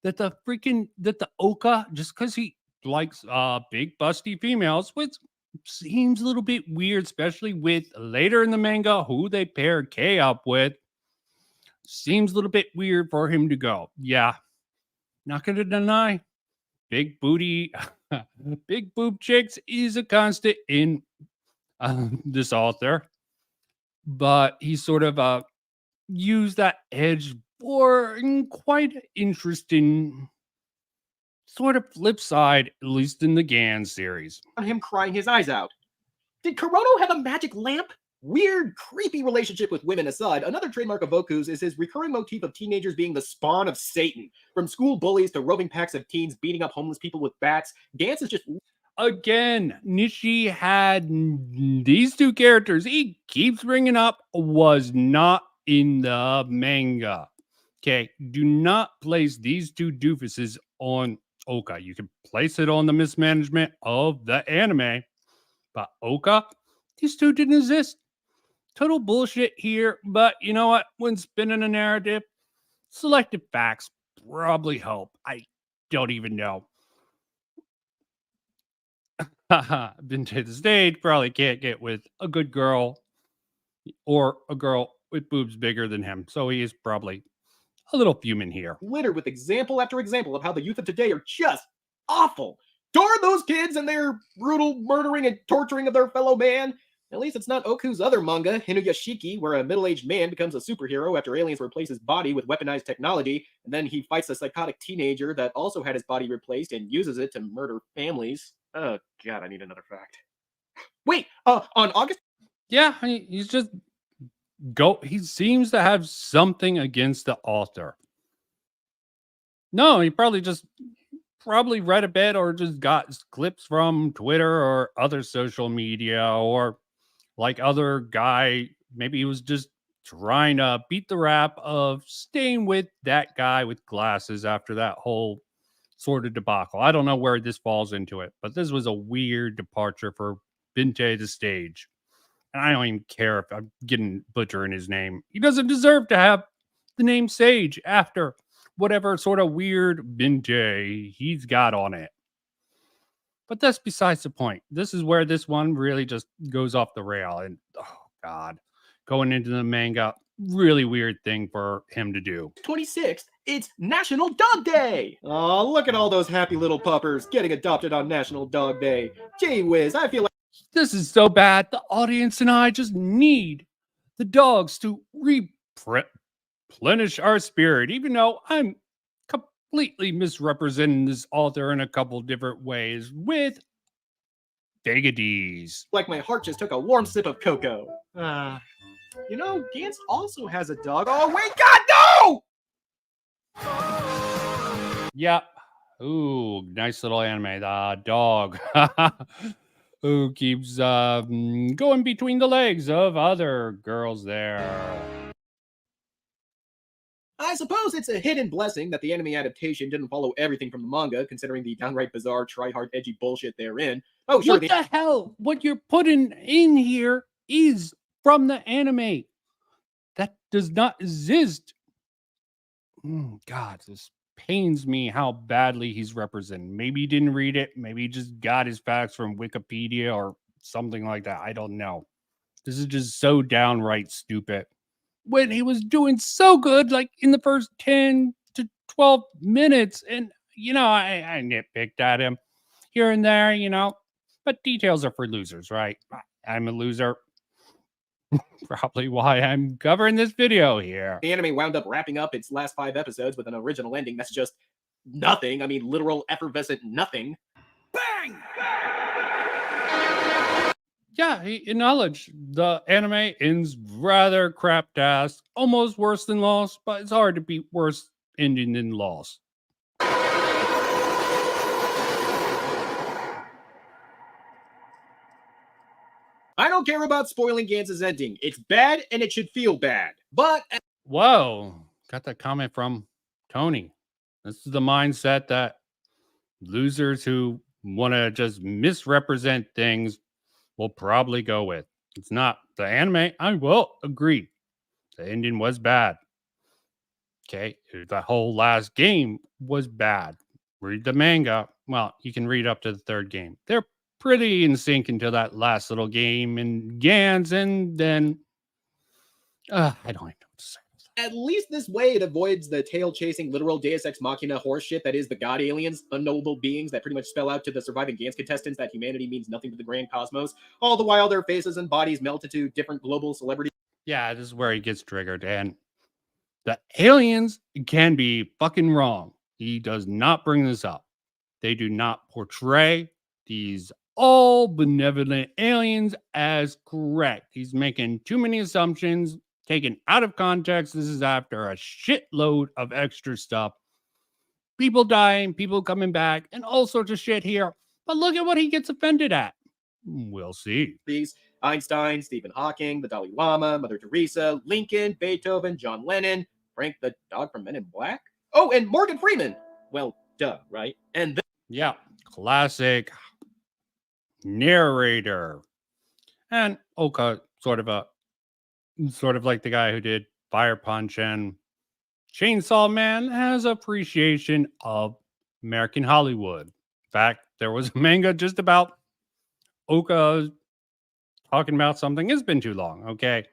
that the Oka, just because he likes big busty females, which seems a little bit weird, especially with later in the manga who they paired Kei up with. Seems a little bit weird for him to go. Yeah, not going to deny. Big booty, big boob chicks is a constant in this author. But he sort of used that edge for quite interesting sort of flip side, at least in the Gantz series. On him crying his eyes out. Did Kurono have a magic lamp? Weird, creepy relationship with women aside, another trademark of Boku's is his recurring motif of teenagers being the spawn of Satan. From school bullies to roving packs of teens beating up homeless people with bats, Gantz is just... Again, Nishi had these two characters he keeps bringing up was not in the manga. Okay, do not place these two doofuses on Oka. You can place it on the mismanagement of the anime, but Oka, these two didn't exist. Total bullshit here, but you know what? When spinning a narrative, selective facts probably help. I don't even know. BennettTheSage probably can't get with a good girl or a girl with boobs bigger than him, so he is probably a little fuming here. Littered with example after example of how the youth of today are just awful. Darn those kids and their brutal murdering and torturing of their fellow man. At least it's not Oku's other manga, Inuyashiki, where a middle-aged man becomes a superhero after aliens replace his body with weaponized technology, and then he fights a psychotic teenager that also had his body replaced and uses it to murder families. Oh god, I need another fact. Wait, on August... Yeah, he's just... He seems to have something against the author. No, he probably read a bit or just got clips from Twitter or other social media, or like other guy, maybe he was just trying to beat the rap of staying with that guy with glasses after that whole sort of debacle. I don't know where this falls into it, but this was a weird departure for BennettTheSage. And I don't even care if I'm butchering his name. He doesn't deserve to have the name Sage after whatever sort of weird Bente he's got on it. But that's besides the point. This is where this one really just goes off the rail. And, oh, God, going into the manga, really weird thing for him to do. 26th, it's National Dog Day! Oh, look at all those happy little puppers getting adopted on National Dog Day. Gee whiz, I feel like... This is so bad. The audience and I just need the dogs to replenish our spirit, even though I'm completely misrepresenting this author in a couple different ways with Vegadies. Like my heart just took a warm sip of cocoa. You know, Gantz also has a dog. Oh, wait, God, no! Yep. Ooh, nice little anime. The dog. Who keeps going between the legs of other girls there. I suppose it's a hidden blessing that the anime adaptation didn't follow everything from the manga, considering the downright bizarre, try-hard, edgy bullshit therein. Oh, sure. What the hell? What you're putting in here is from the anime. That does not exist. God, this pains me how badly he's represented. Maybe he didn't read it. Maybe he just got his facts from Wikipedia or something like that. I don't know. This is just so downright stupid. When he was doing so good, like in the first 10 to 12 minutes. And, I nitpicked at him here and there, but details are for losers, right? I'm a loser. Probably why I'm covering this video here. The anime wound up wrapping up its last 5 episodes with an original ending that's just nothing. I mean, literal effervescent nothing. Bang! Yeah, he acknowledged the anime ends rather crap-ass, almost worse than Lost, but it's hard to beat worse ending than Lost. I don't care about spoiling Gantz's ending. It's bad and it should feel bad. But whoa, got that comment from Tony. This is the mindset that losers who want to just misrepresent things will probably go with. It's not the anime. I will agree. The ending was bad. Okay. The whole last game was bad. Read the manga. Well, you can read up to the 3rd game. They're pretty in sync until that last little game in Gantz, and then I don't even know what to say. At least this way it avoids the tail-chasing literal Deus Ex Machina horseshit that is the god aliens, unknowable beings that pretty much spell out to the surviving Gantz contestants that humanity means nothing to the grand cosmos, all the while their faces and bodies melt into different global celebrities. Yeah, this is where he gets triggered, and the aliens can be fucking wrong. He does not bring this up. They do not portray these all benevolent aliens as correct. He's making too many assumptions, taken out of context. This is after a shitload of extra stuff. People dying, people coming back, and all sorts of shit here. But look at what he gets offended at. We'll see. These Einstein, Stephen Hawking, the Dalai Lama, Mother Teresa, Lincoln, Beethoven, John Lennon, Frank the dog from Men in Black. Oh, and Morgan Freeman. Well, duh, right? And yeah, classic narrator. And Oka, sort of like the guy who did Fire Punch and Chainsaw Man, has appreciation of American Hollywood. In fact, there was a manga just about Oka talking about something. It's been too long, okay?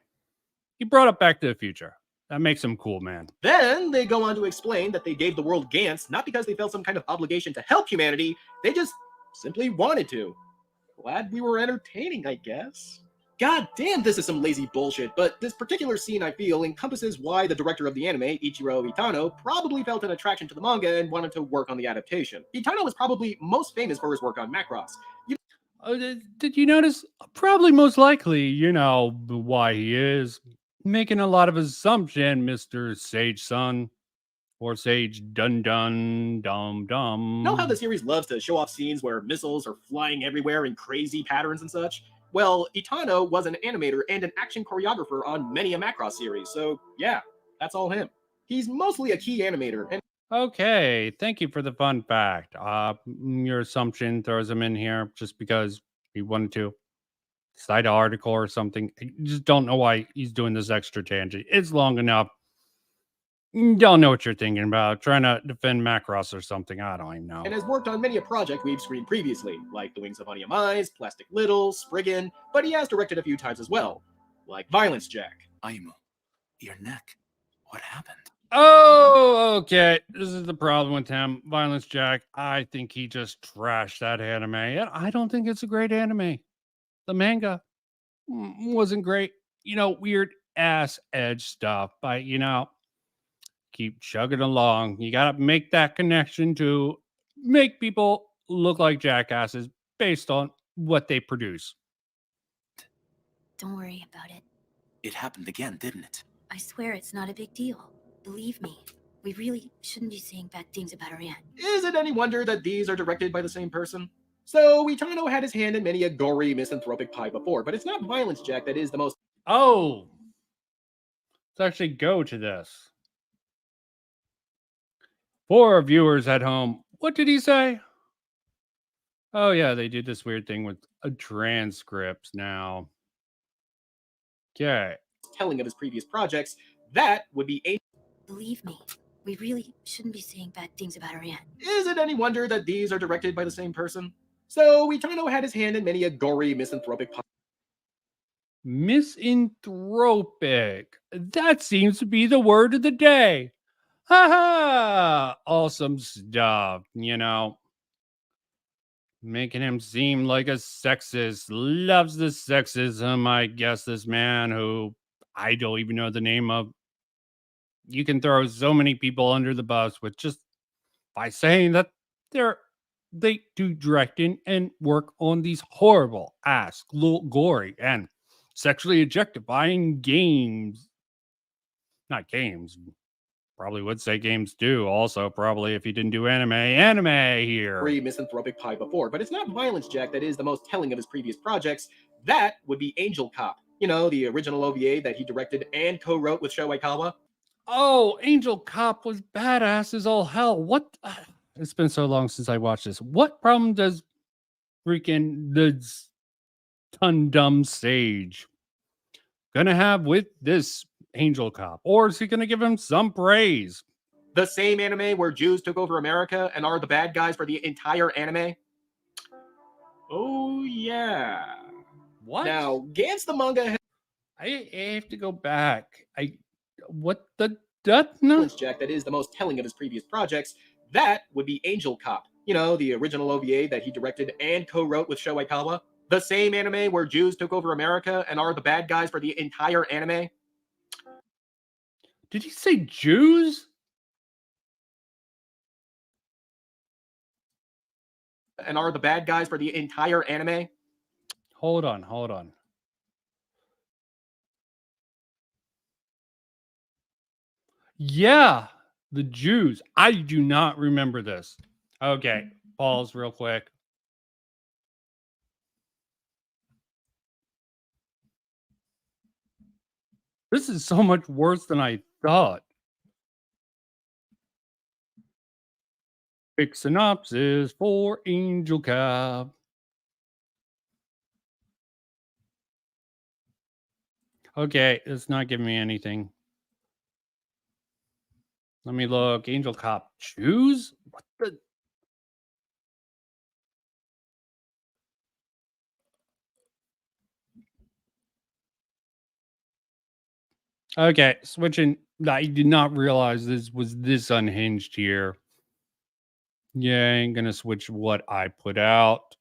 He brought up Back to the Future. That makes him cool, man. Then they go on to explain that they gave the world Gantz not because they felt some kind of obligation to help humanity. They just simply wanted to. Glad we were entertaining, I guess. God damn, this is some lazy bullshit, but this particular scene, I feel, encompasses why the director of the anime, Ichiro Itano, probably felt an attraction to the manga and wanted to work on the adaptation. Itano is probably most famous for his work on Macross. Did you notice? Probably most likely, why he is. Making a lot of assumption, Mr. Sage-son. Or Sage dum-dum. Know how the series loves to show off scenes where missiles are flying everywhere in crazy patterns and such? Well, Itano was an animator and an action choreographer on many a Macross series, so yeah, that's all him. He's mostly a key animator. And okay, thank you for the fun fact. Your assumption throws him in here just because he wanted to cite an article or something. I just don't know why he's doing this extra tangent. It's long enough. Don't know what you're thinking about. Trying to defend Macross or something. I don't even know. And has worked on many a project we've screened previously, like The Wings of Honey Eyes, Plastic Little, Spriggan, but he has directed a few times as well, like Violence Jack. Aimu, your neck. What happened? Oh, okay. This is the problem with him. Violence Jack. I think he just trashed that anime. And I don't think it's a great anime. The manga wasn't great. Weird ass edge stuff. But, keep chugging along. You got to make that connection to make people look like jackasses based on what they produce. Don't worry about it. It happened again, didn't it? I swear it's not a big deal. Believe me, we really shouldn't be saying bad things about our aunt. Is it any wonder that these are directed by the same person? So, Itano had his hand in many a gory, misanthropic pie before, but it's not Violence Jack that is the most... Oh! Let's actually go to this. For our viewers at home, what did he say? Oh yeah, they did this weird thing with transcripts now. Okay. Telling of his previous projects, that would be a. Believe me, we really shouldn't be saying bad things about our aunt. Is it any wonder that these are directed by the same person? So Itano had his hand in many a gory misanthropic. Misanthropic. That seems to be the word of the day. Ha ha! Awesome stuff, you know. Making him seem like a sexist. Loves the sexism, I guess, this man who I don't even know the name of. You can throw so many people under the bus with just by saying that they do directing and work on these horrible ass, gory, and sexually objectifying games. Not games. Probably would say games too. Also, probably if he didn't do anime here. Misanthropic pie before, but it's not Violence Jack that is the most telling of his previous projects. That would be Angel Cop. You know, the original OVA that he directed and co-wrote with Sho Aikawa. Oh, Angel Cop was badass as all hell. What? It's been so long since I watched this. What problem does freaking the dumb sage gonna have with this Angel Cop? Or is he gonna give him some praise? The same anime where Jews took over America and are the bad guys for the entire anime? Oh, yeah. What? Now, Gantz the manga. I have to go back. What the no? Jack that is the most telling of his previous projects. That would be Angel Cop. You know, the original OVA that he directed and co-wrote with Sho Aikawa. The same anime where Jews took over America and are the bad guys for the entire anime. Did he say Jews? And are the bad guys for the entire anime? Hold on. Yeah, the Jews. I do not remember this. Okay, pause real quick. This is so much worse than I thought. Quick synopsis for Angel Cop. Okay, it's not giving me anything. Let me look. Angel Cop. Jews? What the? Okay, switching. I did not realize this was this unhinged here. Yeah, I ain't gonna switch what I put out.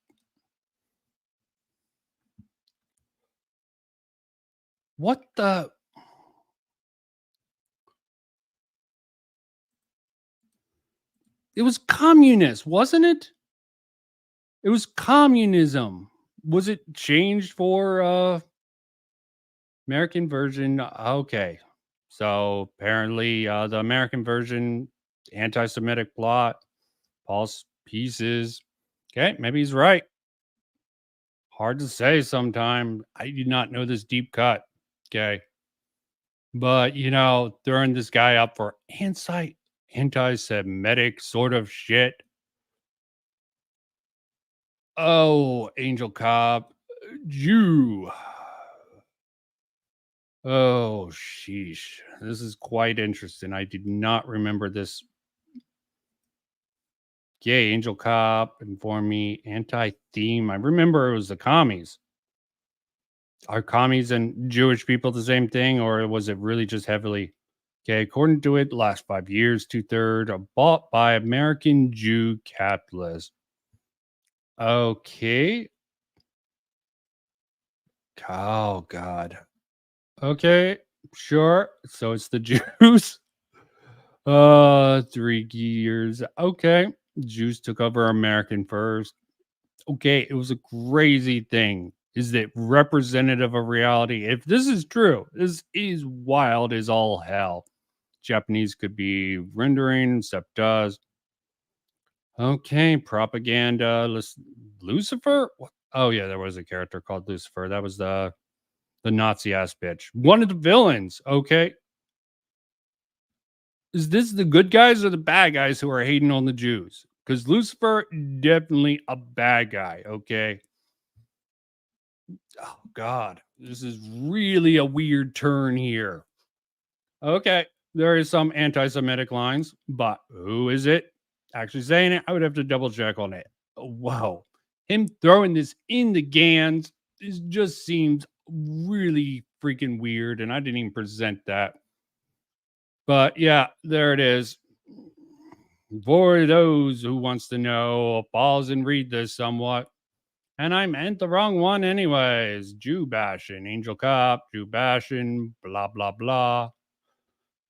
What the? It was communist, wasn't it? It was communism. Was it changed for American version? Okay. So apparently the American version, anti-Semitic plot, false pieces. Okay, maybe he's right. Hard to say sometime. I did not know this deep cut. Okay. But, you know, throwing this guy up for anti-Semitic sort of shit. Oh, Angel Cop. Jew. Oh, sheesh. This is quite interesting. I did not remember this. Yay, Angel Cop, inform me, anti-theme. I remember it was the commies. Are commies and Jewish people the same thing, or was it really just heavily? Okay, according to it, last 5 years, 2/3 are bought by American Jew capitalists. Okay. Oh, God. Okay, sure. So it's the Jews. 3 years. Okay. Jews took over American first. Okay, it was a crazy thing. Is it representative of reality? If this is true, this is wild as all hell. Japanese could be rendering, except does. Okay, propaganda. Lucifer? What? Oh, yeah, there was a character called Lucifer. That was the Nazi ass bitch. One of the villains. Okay. Is this the good guys or the bad guys who are hating on the Jews? because Lucifer definitely a bad guy. Okay. Oh God, this is really a weird turn here. Okay, there is some anti-Semitic lines, but who is it actually saying it? I would have to double check on it. Wow, him throwing this in the Gantz just seems really freaking weird, and I didn't even present that. But yeah, there it is. For those who wants to know, pause and read this somewhat. And I meant the wrong one anyways. Jew bashing, Angel Cop, Jew bashing, blah, blah, blah.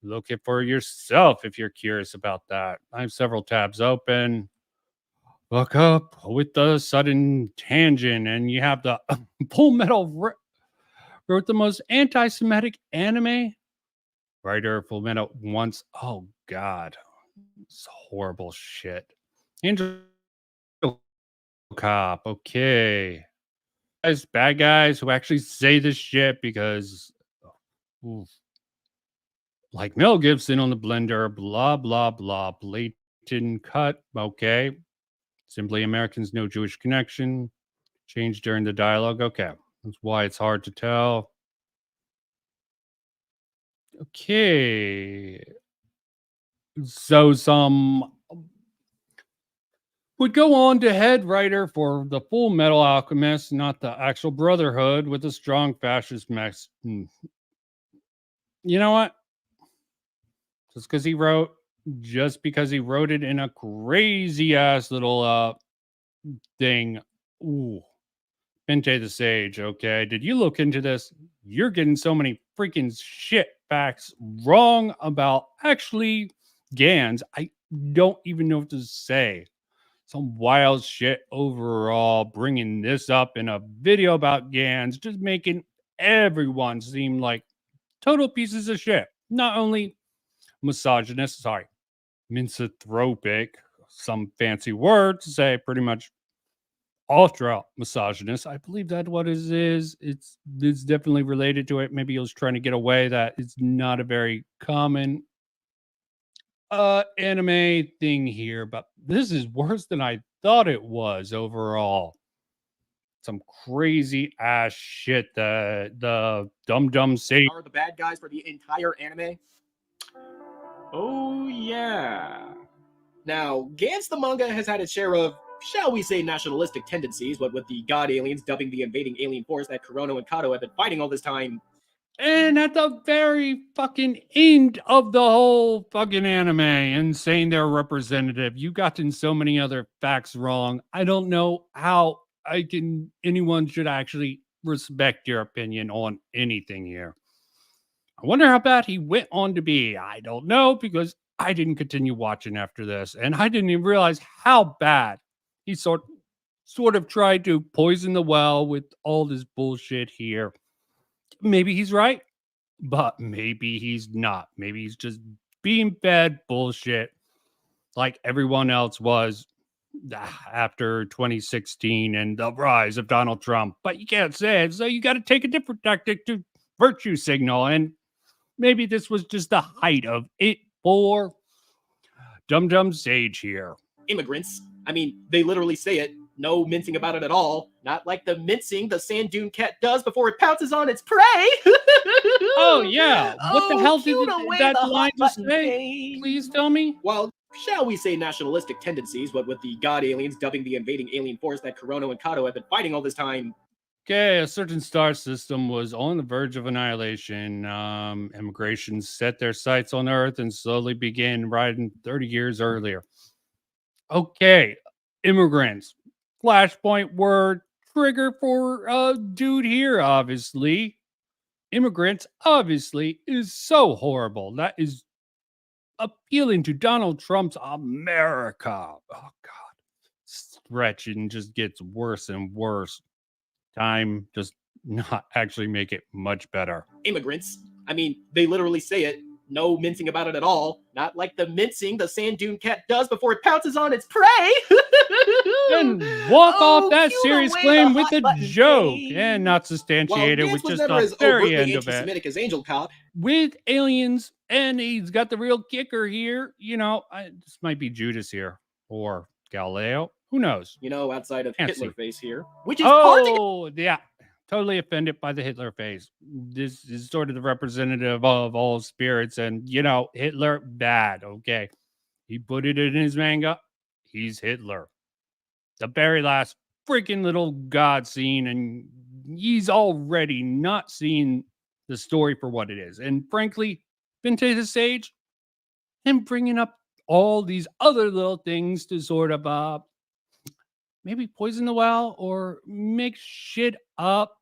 Look it for yourself if you're curious about that. I have several tabs open. Look up with the sudden tangent, and you have the Full Metal wrote the most anti-Semitic anime. Writer Full Metal once. Oh, God. It's horrible shit. Angel Cop. Okay. Guys, bad guys who actually say this shit because oof, like Mel Gibson on the blender, blah, blah, blah, blatant cut. Okay. Simply Americans, no Jewish connection. Change during the dialogue. Okay. That's why it's hard to tell. Okay. So some would go on to head writer for the Full Metal Alchemist, not the actual Brotherhood, with a strong fascist mess. You know what? Just because he wrote it in a crazy ass little thing. Ooh. BennettTheSage, okay. Did you look into this? You're getting so many freaking shit facts wrong about actually Gantz. I don't even know what to say. Some wild shit overall, bringing this up in a video about Gantz, just making everyone seem like total pieces of shit. Not only misogynist, misanthropic, some fancy word to say pretty much ultra misogynist. I believe that's what it is. It's definitely related to it. Maybe he was trying to get away that it's not a very common anime thing here, but this is worse than I thought it was overall. Some crazy ass shit that the dumb say are the bad guys for the entire anime. Oh yeah. Now, Gantz the manga has had its share of, shall we say, nationalistic tendencies, what with the god aliens dubbing the invading alien force that Kurono and Kato have been fighting all this time. And at the very fucking end of the whole fucking anime and saying they're representative, you gotten so many other facts wrong. I don't know how anyone should actually respect your opinion on anything here. I wonder how bad he went on to be. I don't know because I didn't continue watching after this, and I didn't even realize how bad he sort of tried to poison the well with all this bullshit here. Maybe he's right, but maybe he's not. Maybe he's just being fed bullshit like everyone else was after 2016 and the rise of Donald Trump. But you can't say it, so you got to take a different tactic to virtue signal. And maybe this was just the height of it for BennettTheSage here. Immigrants. I mean, they literally say it. No mincing about it at all. Not like the mincing the sand dune cat does before it pounces on its prey. Oh, yeah. What the hell did that line just say? Game. Please tell me. Well, shall we say nationalistic tendencies, what with the god aliens dubbing the invading alien force that Kurono and Kato have been fighting all this time. Okay, a certain star system was on the verge of annihilation. Immigration set their sights on Earth and slowly began riding 30 years earlier. Okay, immigrants. Flashpoint word trigger for a dude here, obviously. Immigrants, obviously, is so horrible. That is appealing to Donald Trump's America. Oh, God. Stretching just gets worse and worse. Time does not actually make it much better. Immigrants. I mean, they literally say it. No mincing about it at all. Not like the mincing the sand dune cat does before it pounces on its prey. And walk off that serious claim with a joke and not substantiated with just the very end of it. As Angel Cop. With aliens, and he's got the real kicker here. You know, this might be Judas here or Galileo? Who knows? You know, outside of Can't Hitler see. face here, which is hard to get. Oh, yeah. Totally offended by the Hitler phase. This is sort of the representative of all spirits. And, Hitler, bad. Okay. He put it in his manga. He's Hitler. The very last freaking little god scene. And he's already not seeing the story for what it is. And frankly, BennettTheSage, him bringing up all these other little things to sort of maybe poison the well or make shit up,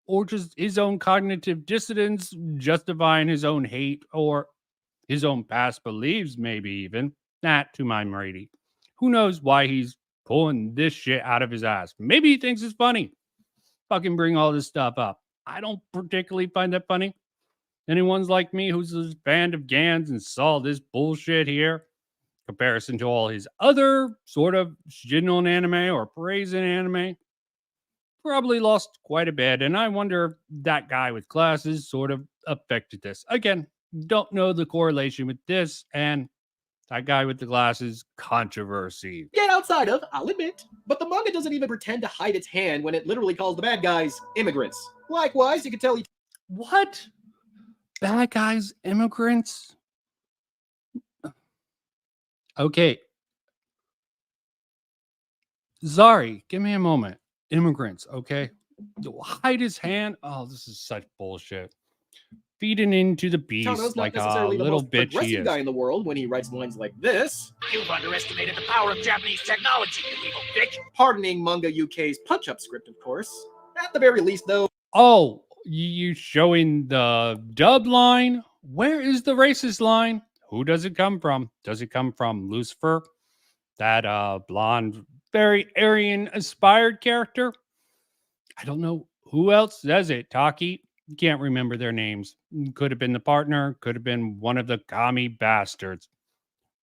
or just his own cognitive dissonance justifying his own hate or his own past beliefs, maybe even. Not to my Brady. Who knows why he's pulling this shit out of his ass? Maybe he thinks it's funny. Fucking bring all this stuff up. I don't particularly find that funny. Anyone's like me who's a fan of Gantz and saw this bullshit here, comparison to all his other sort of shitting anime or praising anime, probably lost quite a bit. And I wonder if that guy with glasses sort of affected this. Again, don't know the correlation with this and that guy with the glasses controversy. Get outside of, I'll admit, but the manga doesn't even pretend to hide its hand when it literally calls the bad guys immigrants. Likewise, you can tell What? Bad guys, immigrants? Okay. Sorry, give me a moment. Immigrants, okay? Hide his hand. Oh, this is such bullshit. Feeding into the beast Tano's like not a necessarily the little most bitch he progressive is. guy in the world when he writes lines like this. You've underestimated the power of Japanese technology, you evil bitch. Pardoning Manga UK's punch-up script, of course. At the very least, though. Oh, you showing the dub line? Where is the racist line? Who does it come from? Does it come from Lucifer? That blonde, very Aryan-inspired character? I don't know who else says it. Taki? Can't remember their names. Could have been the partner. Could have been one of the commie bastards.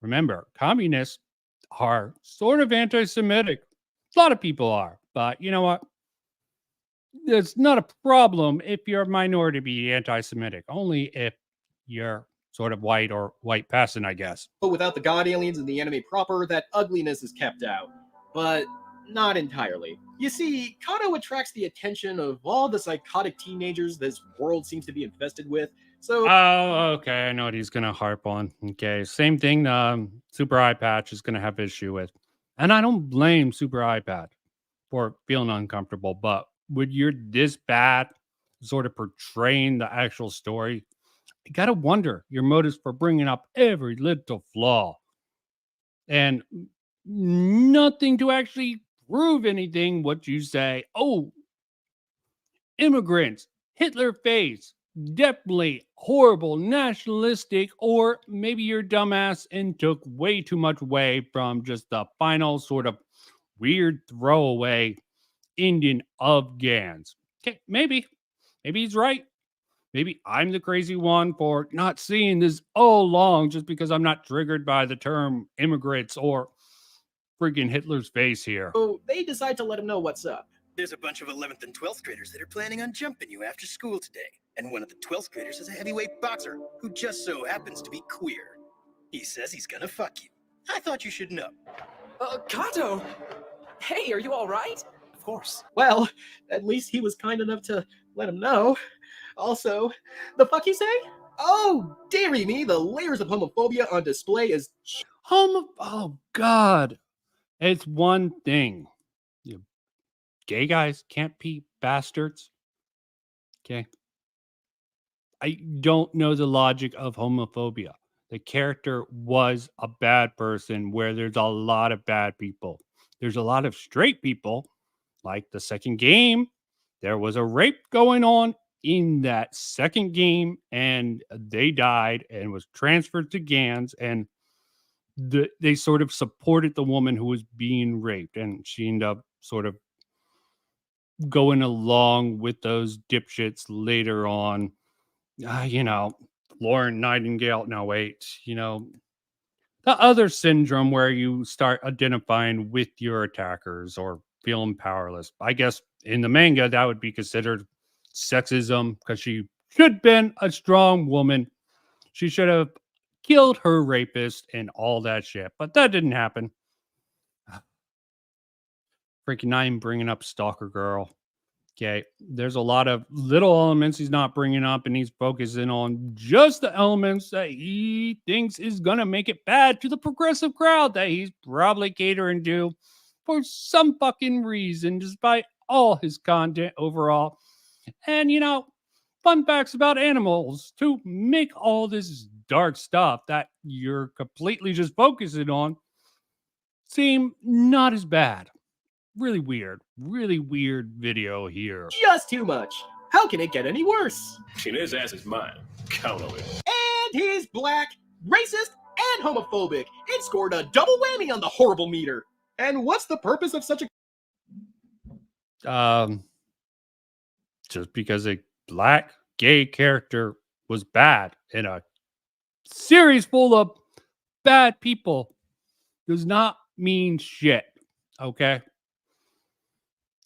Remember, communists are sort of anti-Semitic. A lot of people are. But you know what? It's not a problem if you're a minority to be anti-Semitic. Only if you're sort of white or white passing, I guess. But without the god aliens in the anime proper, that ugliness is kept out. But not entirely. You see, Kato attracts the attention of all the psychotic teenagers this world seems to be infested with. So Oh, okay. I know what he's going to harp on. Okay. Same thing Super Eyepatch is going to have issue with. And I don't blame Super Eyepatch for feeling uncomfortable, but when you're this bad, sort of portraying the actual story, you got to wonder your motives for bringing up every little flaw. And nothing to actually prove anything what you say. Oh, immigrants, Hitler face, definitely horrible, nationalistic, or maybe you're dumbass and took way too much away from just the final sort of weird throwaway ending of Gantz. Okay, maybe he's right. Maybe I'm the crazy one for not seeing this all along just because I'm not triggered by the term immigrants or freaking Hitler's face here. So they decide to let him know what's up. There's a bunch of 11th and 12th graders that are planning on jumping you after school today. And one of the 12th graders is a heavyweight boxer who just so happens to be queer. He says he's gonna fuck you. I thought you should know. Kato! Hey, are you alright? Of course. Well, at least he was kind enough to let him know. Also, the fuck you say? Oh, dearie me, the layers of homophobia on display is... Oh, God. It's one thing. You gay guys can't be bastards. Okay. I don't know the logic of homophobia. The character was a bad person where there's a lot of bad people. There's a lot of straight people, like the second game. There was a rape going on in that second game, and they died and was transferred to Gantz, and they sort of supported the woman who was being raped, and she ended up sort of going along with those dipshits later on. Lauren Nightingale. No, wait. The other syndrome where you start identifying with your attackers or feeling powerless. I guess in the manga, that would be considered sexism because she should have been a strong woman. She should have killed her rapist and all that shit. But that didn't happen. freaking not even bringing up Stalker Girl. Okay, there's a lot of little elements he's not bringing up, and he's focusing on just the elements that he thinks is going to make it bad to the progressive crowd that he's probably catering to for some fucking reason, despite all his content overall. And, fun facts about animals to make all this dark stuff that you're completely just focusing on seem not as bad. Really weird video here. Just too much. How can it get any worse? His ass is mine. Count on it. And he's black, racist, and homophobic. It scored a double whammy on the horrible meter. And what's the purpose of such a... Just because a black gay character was bad in a series full of bad people does not mean shit. Okay?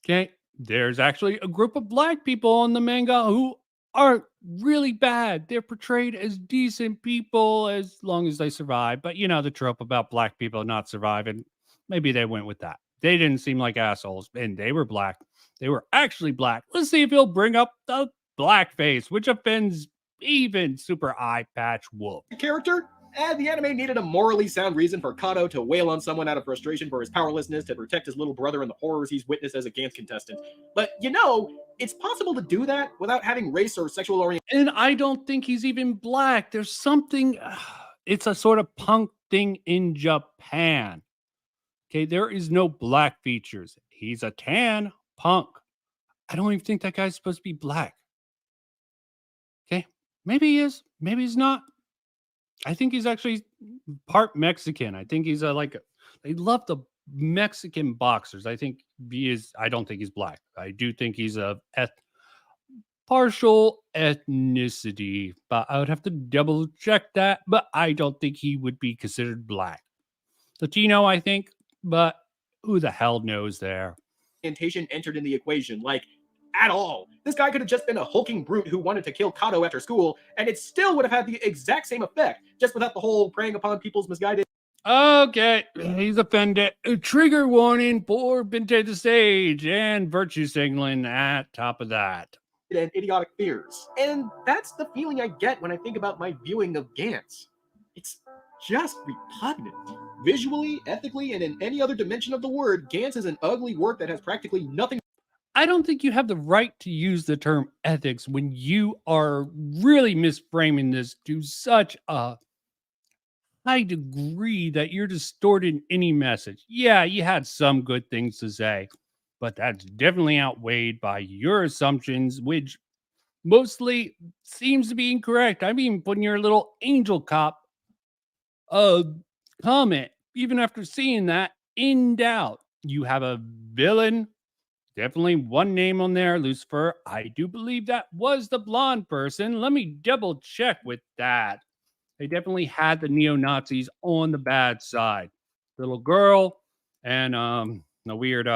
Okay, there's actually a group of black people on the manga who are really bad. They're portrayed as decent people as long as they survive. But the trope about black people not surviving, maybe they went with that. They didn't seem like assholes, and they were black. They were actually black. Let's see if he'll bring up the blackface, which offends even Super Eyepatch Wolf. character? And the anime needed a morally sound reason for Kato to wail on someone out of frustration for his powerlessness to protect his little brother and the horrors he's witnessed as a Gantz contestant. But it's possible to do that without having race or sexual orientation. And I don't think he's even black. There's something, it's a sort of punk thing in Japan. Okay, there is no black features. He's a tan punk. I don't even think that guy's supposed to be black. Okay, maybe he is, maybe he's not. I think he's actually part Mexican. I think he's they love the Mexican boxers. I think he is. I don't think he's black. I do think he's a partial ethnicity, but I would have to double check that. But I don't think he would be considered black. Latino, I think, but who the hell knows there? Orientation entered in the equation, at all. This guy could have just been a hulking brute who wanted to kill Kato after school, and it still would have had the exact same effect, just without the whole preying upon people's misguided... Okay, he's offended. A trigger warning for BennettTheSage and virtue signaling at top of that. And idiotic fears. And that's the feeling I get when I think about my viewing of Gantz. It's just repugnant. Visually, ethically, and in any other dimension of the word, Gantz is an ugly work that has practically nothing... I don't think you have the right to use the term ethics when you are really misframing this to such a high degree that you're distorting any message. Yeah, you had some good things to say, but that's definitely outweighed by your assumptions, which mostly seems to be incorrect. I mean, putting your little angel cop comment, even after seeing that, in doubt. You have a villain. Definitely one name on there, Lucifer. I do believe that was the blonde person. Let me double check with that. They definitely had the neo-Nazis on the bad side. Little girl and the weird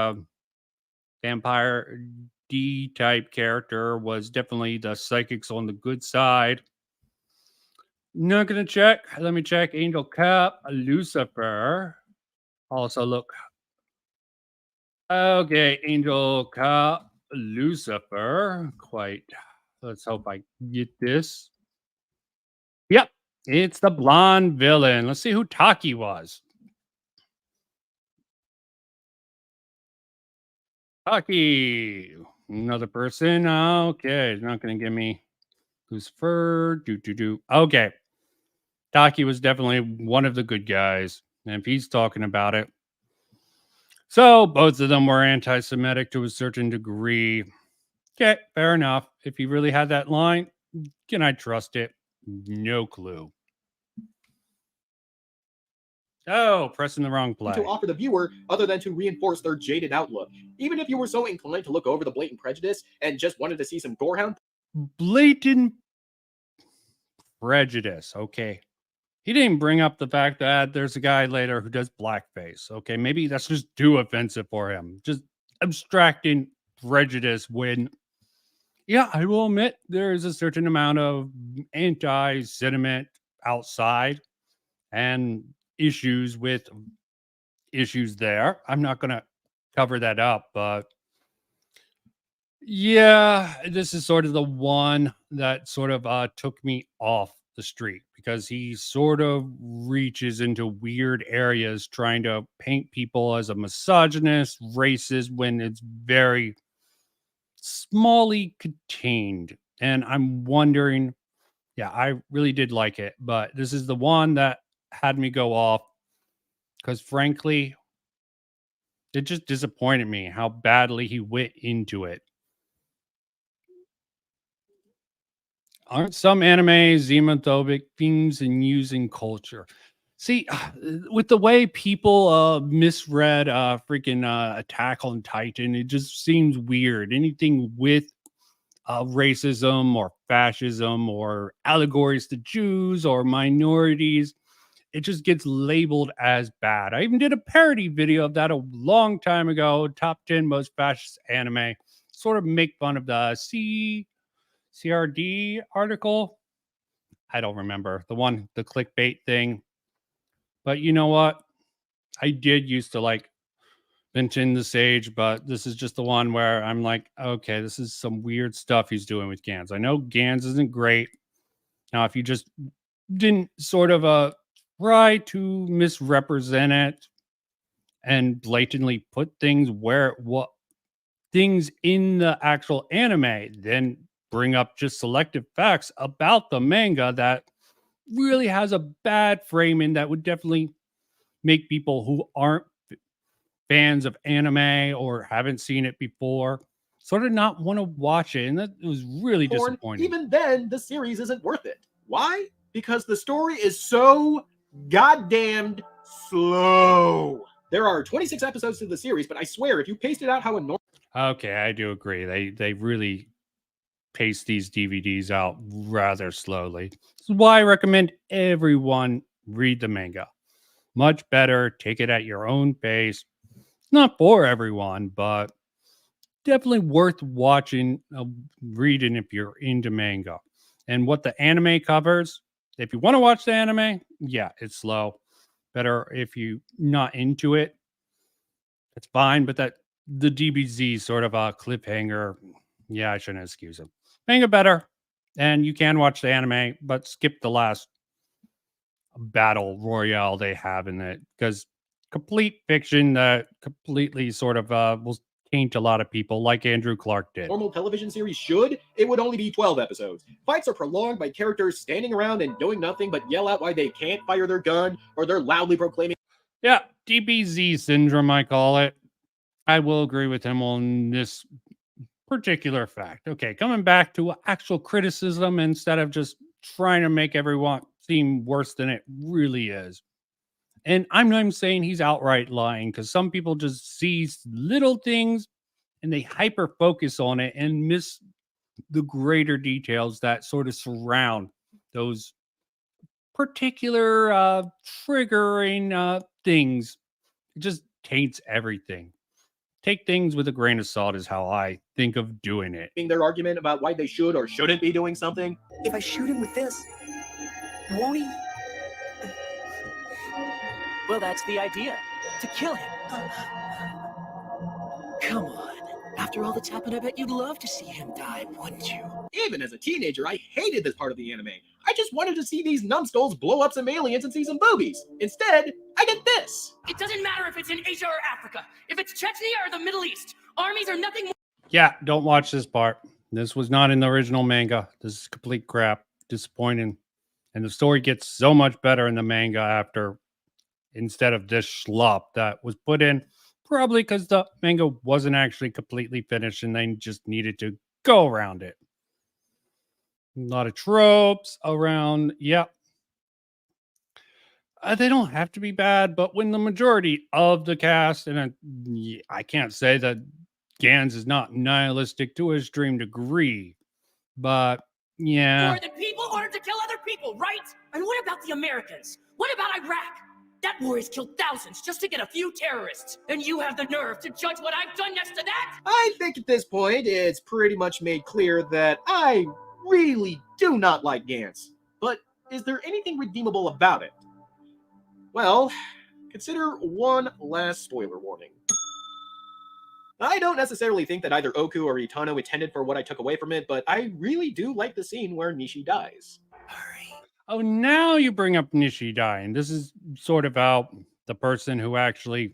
vampire D-type character was definitely the psychics on the good side. Not going to check. Let me check. Angel Cap, Lucifer. Also look. Okay, Angel Cop, Lucifer. Quite. Let's hope I get this. Yep, it's the blonde villain. Let's see who Taki was. Taki, another person. Okay, it's not going to give me Lucifer. Okay, Taki was definitely one of the good guys, and if he's talking about it. So both of them were anti-Semitic to a certain degree. Okay, fair enough. If he really had that line, can I trust it? No clue. Oh, pressing the wrong play. To offer the viewer other than to reinforce their jaded outlook. Even if you were so inclined to look over the blatant prejudice and just wanted to see some gorehound. Blatant prejudice. Okay. He didn't bring up the fact that there's a guy later who does blackface. Okay, maybe that's just too offensive for him. Just abstracting prejudice when, yeah, I will admit there is a certain amount of anti-sentiment outside and issues there. I'm not going to cover that up, but yeah, this is sort of the one that sort of took me off the street because he sort of reaches into weird areas trying to paint people as a misogynist, racist when it's very smallly contained. And I'm wondering, yeah, I really did like it, but this is the one that had me go off because frankly, it just disappointed me how badly he went into it. Aren't some anime xenophobic themes and using culture? See, with the way people misread freaking Attack on Titan, it just seems weird. Anything with racism or fascism or allegories to Jews or minorities, it just gets labeled as bad. I even did a parody video of that a long time ago, top 10 most fascist anime, sort of make fun of the CRD article. I don't remember the clickbait thing. But you know what? I did used to like BennettTheSage, but this is just the one where I'm like, okay, this is some weird stuff he's doing with Gantz. I know Gantz isn't great. Now, if you just didn't sort of try to misrepresent it and blatantly put things what things in the actual anime, then bring up just selective facts about the manga that really has a bad framing that would definitely make people who aren't fans of anime or haven't seen it before sort of not want to watch it. And that was really disappointing. Even then, the series isn't worth it. Why? Because the story is so goddamned slow. There are 26 episodes to the series, but I swear, if you paced it out how a normal... Okay, I do agree. They really pace these DVDs out rather slowly. This is why I recommend everyone read the manga. Much better. Take it at your own pace. It's not for everyone, but definitely worth watching, reading if you're into manga. And what the anime covers, if you want to watch the anime, yeah, it's slow. Better if you're not into it. It's fine, but that the DBZ sort of a cliffhanger. Yeah, I shouldn't excuse him. Manga better. And you can watch the anime, but skip the last battle royale they have in it because complete fiction that completely sort of will taint a lot of people like Andrew Clark did. Normal television series should, it would only be 12 episodes. Fights are prolonged by characters standing around and doing nothing but yell out why they can't fire their gun or they're loudly proclaiming. Yeah, DBZ syndrome, I call it. I will agree with him on this particular fact. Okay, coming back to actual criticism instead of just trying to make everyone seem worse than it really is. And I'm not even saying he's outright lying because some people just see little things and they hyper focus on it and miss the greater details that sort of surround those particular triggering things. It just taints everything. Take things with a grain of salt is how I think of doing it. Their argument about why they should or shouldn't be doing something. If I shoot him with this, won't he? Well, that's the idea. To kill him. Come on. After all that's happened, I bet you'd love to see him die, wouldn't you? Even as a teenager, I hated this part of the anime. I just wanted to see these numbskulls blow up some aliens and see some boobies. Instead, I get this. It doesn't matter if it's in Asia or Africa. If it's Chechnya or the Middle East, armies are nothing more. Yeah, don't watch this part. This was not in the original manga. This is complete crap. Disappointing. And the story gets so much better in the manga after, instead of this schlup that was put in, probably because the manga wasn't actually completely finished and they just needed to go around it. A lot of tropes around, yeah. They don't have to be bad, but when the majority of the cast, and I can't say that Gantz is not nihilistic to a extreme degree, but yeah. More than people ordered to kill other people, right? And what about the Americans? What about Iraq? That war has killed thousands just to get a few terrorists. And you have the nerve to judge what I've done next to that? I think at this point, it's pretty much made clear that I really do not like Gantz. But is there anything redeemable about it? Well, consider one last spoiler warning. I don't necessarily think that either Oku or Itano intended for what I took away from it, but I really do like the scene where Nishi dies. Oh, now you bring up Nishi dying. This is sort of how the person who actually,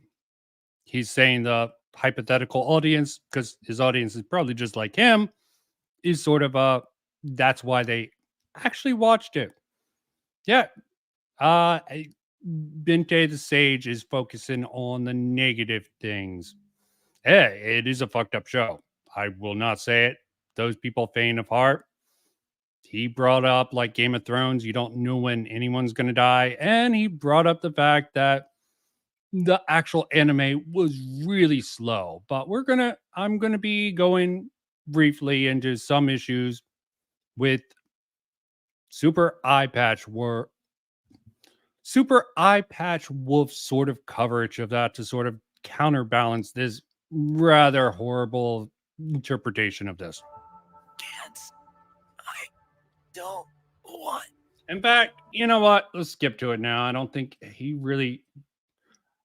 he's saying the hypothetical audience, because his audience is probably just like him, is sort of that's why they actually watched it. Yeah. BennettTheSage is focusing on the negative things. Hey, it is a fucked up show. I will not say it. Those people faint of heart. He brought up, like Game of Thrones, you don't know when anyone's going to die. And he brought up the fact that the actual anime was really slow. But I'm going to be going briefly into some issues with Super Eyepatch Wolf's sort of coverage of that to sort of counterbalance this rather horrible interpretation of this. Gantz, I don't want. In fact, you know what? Let's skip to it now. I don't think he really.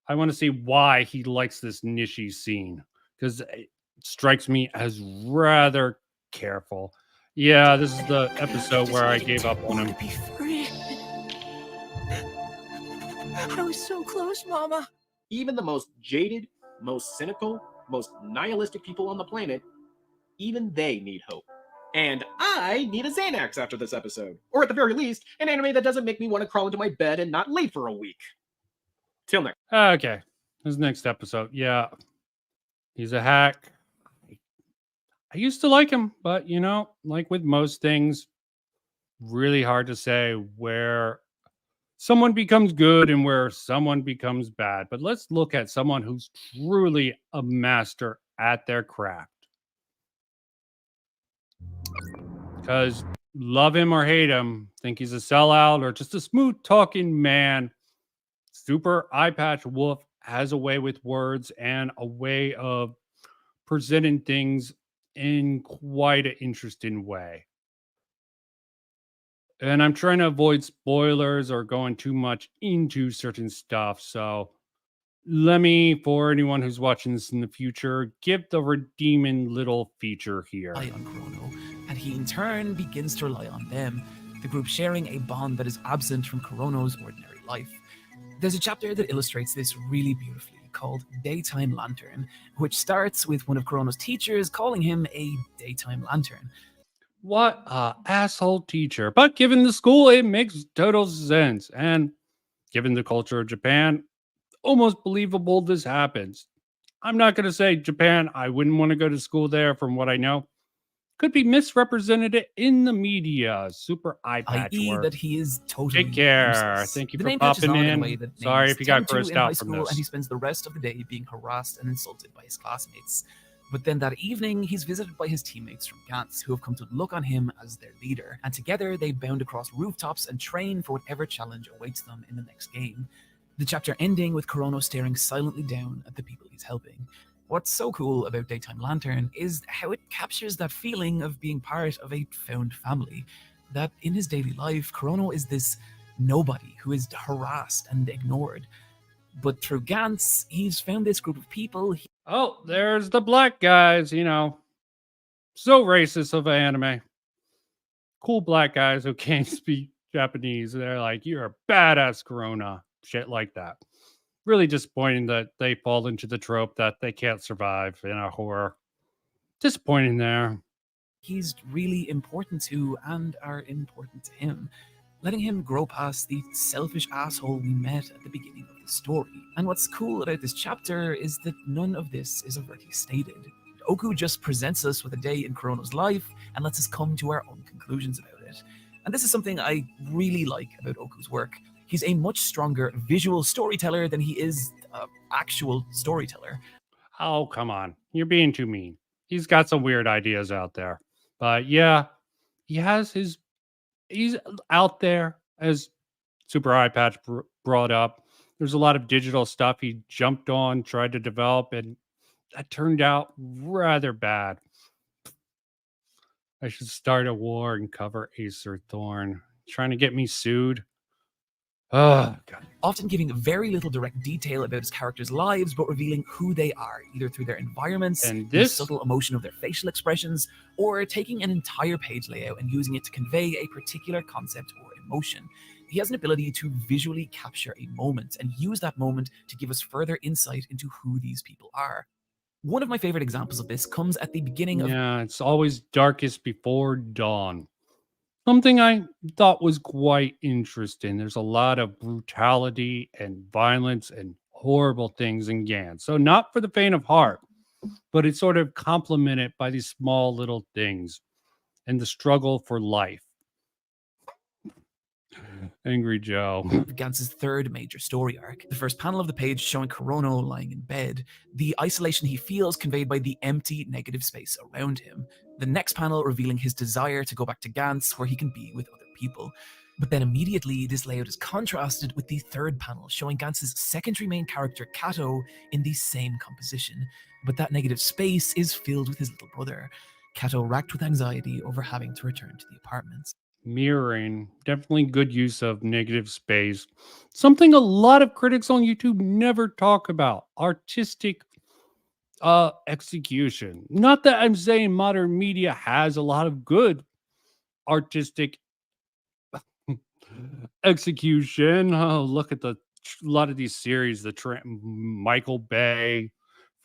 I want to see why he likes this Nishi scene, because it strikes me as rather careful. Yeah, this is the episode where I gave up on him. Be free. I was so close, Mama. Even the most jaded, most cynical, most nihilistic people on the planet, even they need hope. And I need a Xanax after this episode. Or at the very least, an anime that doesn't make me want to crawl into my bed and not leave for a week. Till next. Okay. This next episode. Yeah. He's a hack. I used to like him, but like with most things, really hard to say where someone becomes good and where someone becomes bad. But let's look at someone who's truly a master at their craft. Because love him or hate him, think he's a sellout or just a smooth talking man, Super Eyepatch Wolf has a way with words and a way of presenting things in quite an interesting way. And I'm trying to avoid spoilers or going too much into certain stuff. So let me, for anyone who's watching this in the future, give the redeeming little feature here. On Chrono, and he in turn begins to rely on them, the group sharing a bond that is absent from Chrono's ordinary life. There's a chapter that illustrates this really beautifully called Daytime Lantern, which starts with one of Chrono's teachers calling him a daytime lantern. What a asshole teacher. But given the school, it makes total sense. And given the culture of Japan, almost believable this happens. I'm not going to say Japan, I wouldn't want to go to school there from what I know. Could be misrepresented in the media. Super Eyepatch i.e. work. that he is totally Take care. useless. Thank you The for name catches popping on in. a way that Sorry names if you got tend to grossed in high out from school, this. and he spends the rest of the day being harassed and insulted by his classmates. But then that evening, he's visited by his teammates from Gantz, who have come to look on him as their leader. And together, they bound across rooftops and train for whatever challenge awaits them in the next game. The chapter ending with Chrono staring silently down at the people he's helping. What's so cool about Daytime Lantern is how it captures that feeling of being part of a found family. That in his daily life, Chrono is this nobody who is harassed and ignored. But through Gantz, he's found this group of people. Oh, there's the black guys, so racist of anime. Cool black guys who can't speak Japanese. They're like, you're a badass Corona. Shit like that. Really disappointing that they fall into the trope that they can't survive in a horror. Disappointing there. He's really important to and are important to him, letting him grow past the selfish asshole we met at the beginning of the story. And what's cool about this chapter is that none of this is overtly stated. Oku just presents us with a day in Chrono's life and lets us come to our own conclusions about it. And this is something I really like about Oku's work. He's a much stronger visual storyteller than he is actual storyteller. Oh, come on. You're being too mean. He's got some weird ideas out there. But yeah, he's out there, as Super Eyepatch brought up. There's a lot of digital stuff he jumped on, tried to develop, and that turned out rather bad. I should start a war and cover Acer Thorn. Trying to get me sued. God. Often giving very little direct detail about his characters' lives, but revealing who they are, either through their environments, And the this subtle emotion of their facial expressions, or taking an entire page layout and using it to convey a particular concept or emotion. He has an ability to visually capture a moment and use that moment to give us further insight into who these people are. One of my favorite examples of this comes at the beginning of... Yeah, it's always darkest before dawn. Something I thought was quite interesting. There's a lot of brutality and violence and horrible things in Gantz. So not for the faint of heart, but it's sort of complemented by these small little things and the struggle for life. Angry Joe. Gantz's third major story arc. The first panel of the page showing Kurono lying in bed, the isolation he feels conveyed by the empty negative space around him. The next panel revealing his desire to go back to Gantz where he can be with other people. But then immediately this layout is contrasted with the third panel showing Gantz's secondary main character Kato in the same composition. But that negative space is filled with his little brother, Kato racked with anxiety over having to return to the apartments. Mirroring, definitely good use of negative space. Something a lot of critics on YouTube never talk about. Artistic execution. Not that I'm saying modern media has a lot of good artistic execution. Oh, look at a lot of these series, Michael Bay,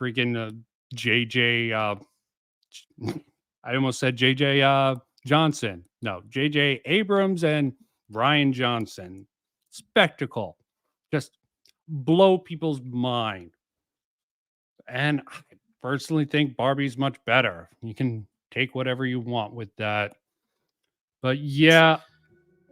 freaking JJ I almost said JJ Johnson. No, JJ Abrams and Ryan Johnson. Spectacle. Just blow people's mind. And I personally think Barbie's much better. You can take whatever you want with that. But yeah,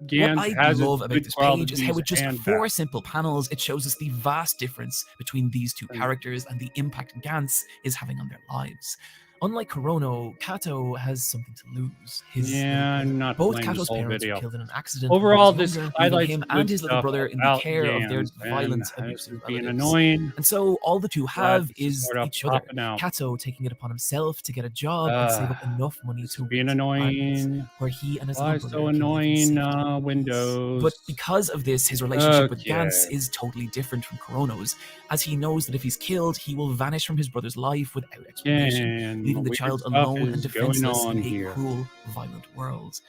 Gantz What I has love about this page is how qualities with just and 4 bad. simple panels, it shows us the vast difference between these two characters and the impact Gantz is having on their lives. Unlike Kurono, Kato has something to lose. Yeah, I'm not Both playing this Kato's whole parents video. were killed in an accident Overall, when he was this younger, leaving highlights him good and his little stuff brother in the about care of their Gantz, and violent, has abusive being relatives. annoying. And so all the two have Let's is start off each other. popping out. Kato taking it upon himself to get a job and save up enough money to being rent apartments, annoying. where he and his Why little brother so can live in annoying? safety and peace. Windows. But because of this, his relationship with Gantz Okay. is totally different from Kurono's, as he knows that if he's killed, he will vanish from his brother's life without explanation, And leaving the weird child stuff alone and is going defenseless on in a here. cruel, violent world.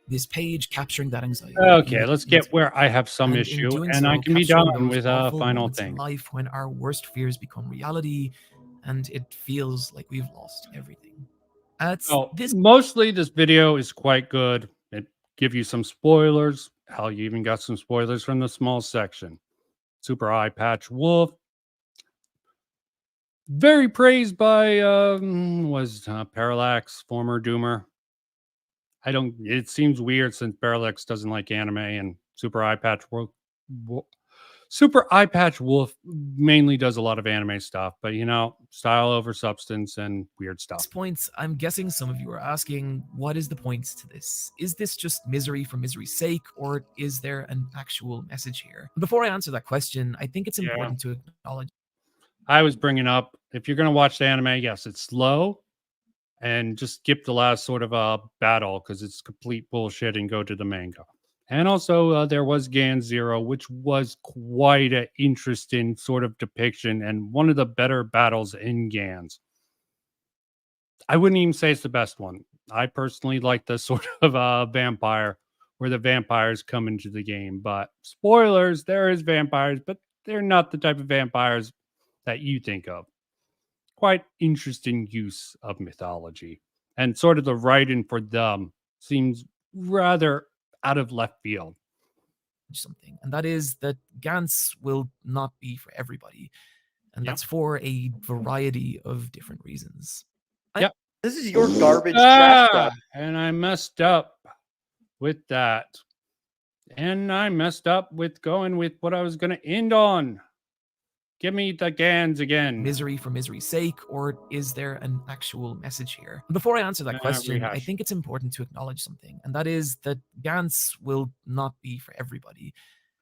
This page capturing that anxiety. Okay, let's get where I have some And in issue, doing and so, I can be capturing done those with a awful final moments in thing. life when our worst fears become reality, and it feels like we've lost everything. Mostly this video is quite good. It give you some spoilers. Hell, you even got some spoilers from the small section. Super Eyepatch Wolf. Very praised by Parallax, former Doomer. It seems weird since Parallax doesn't like anime and Super Eyepatch Wolf mainly does a lot of anime stuff, but style over substance and weird At stuff. this point, I'm guessing some of you are asking, what is the point to this? Is this just misery for misery's sake, or is there an actual message here? Before I answer that question, I think it's important to acknowledge. I was bringing up, if you're going to watch the anime, yes, it's slow, and just skip the last sort of battle because it's complete bullshit and go to the manga. And also, there was Gantz Zero, which was quite an interesting sort of depiction and one of the better battles in Gantz. I wouldn't even say it's the best one. I personally like the sort of vampire where the vampires come into the game. But spoilers, there is vampires, but they're not the type of vampires that you think of. Quite interesting use of mythology. And sort of the writing for them seems rather out of left field. Something, and that is that Gantz will not be for everybody. And that's for a variety of different reasons. Yep. This is your garbage trash can. And I messed up with that. And I messed up with going with what I was going to end on. Give me the Gantz again. Misery for misery's sake, or is there an actual message here? Before I answer that question, I think it's important to acknowledge something, and that is that Gantz will not be for everybody.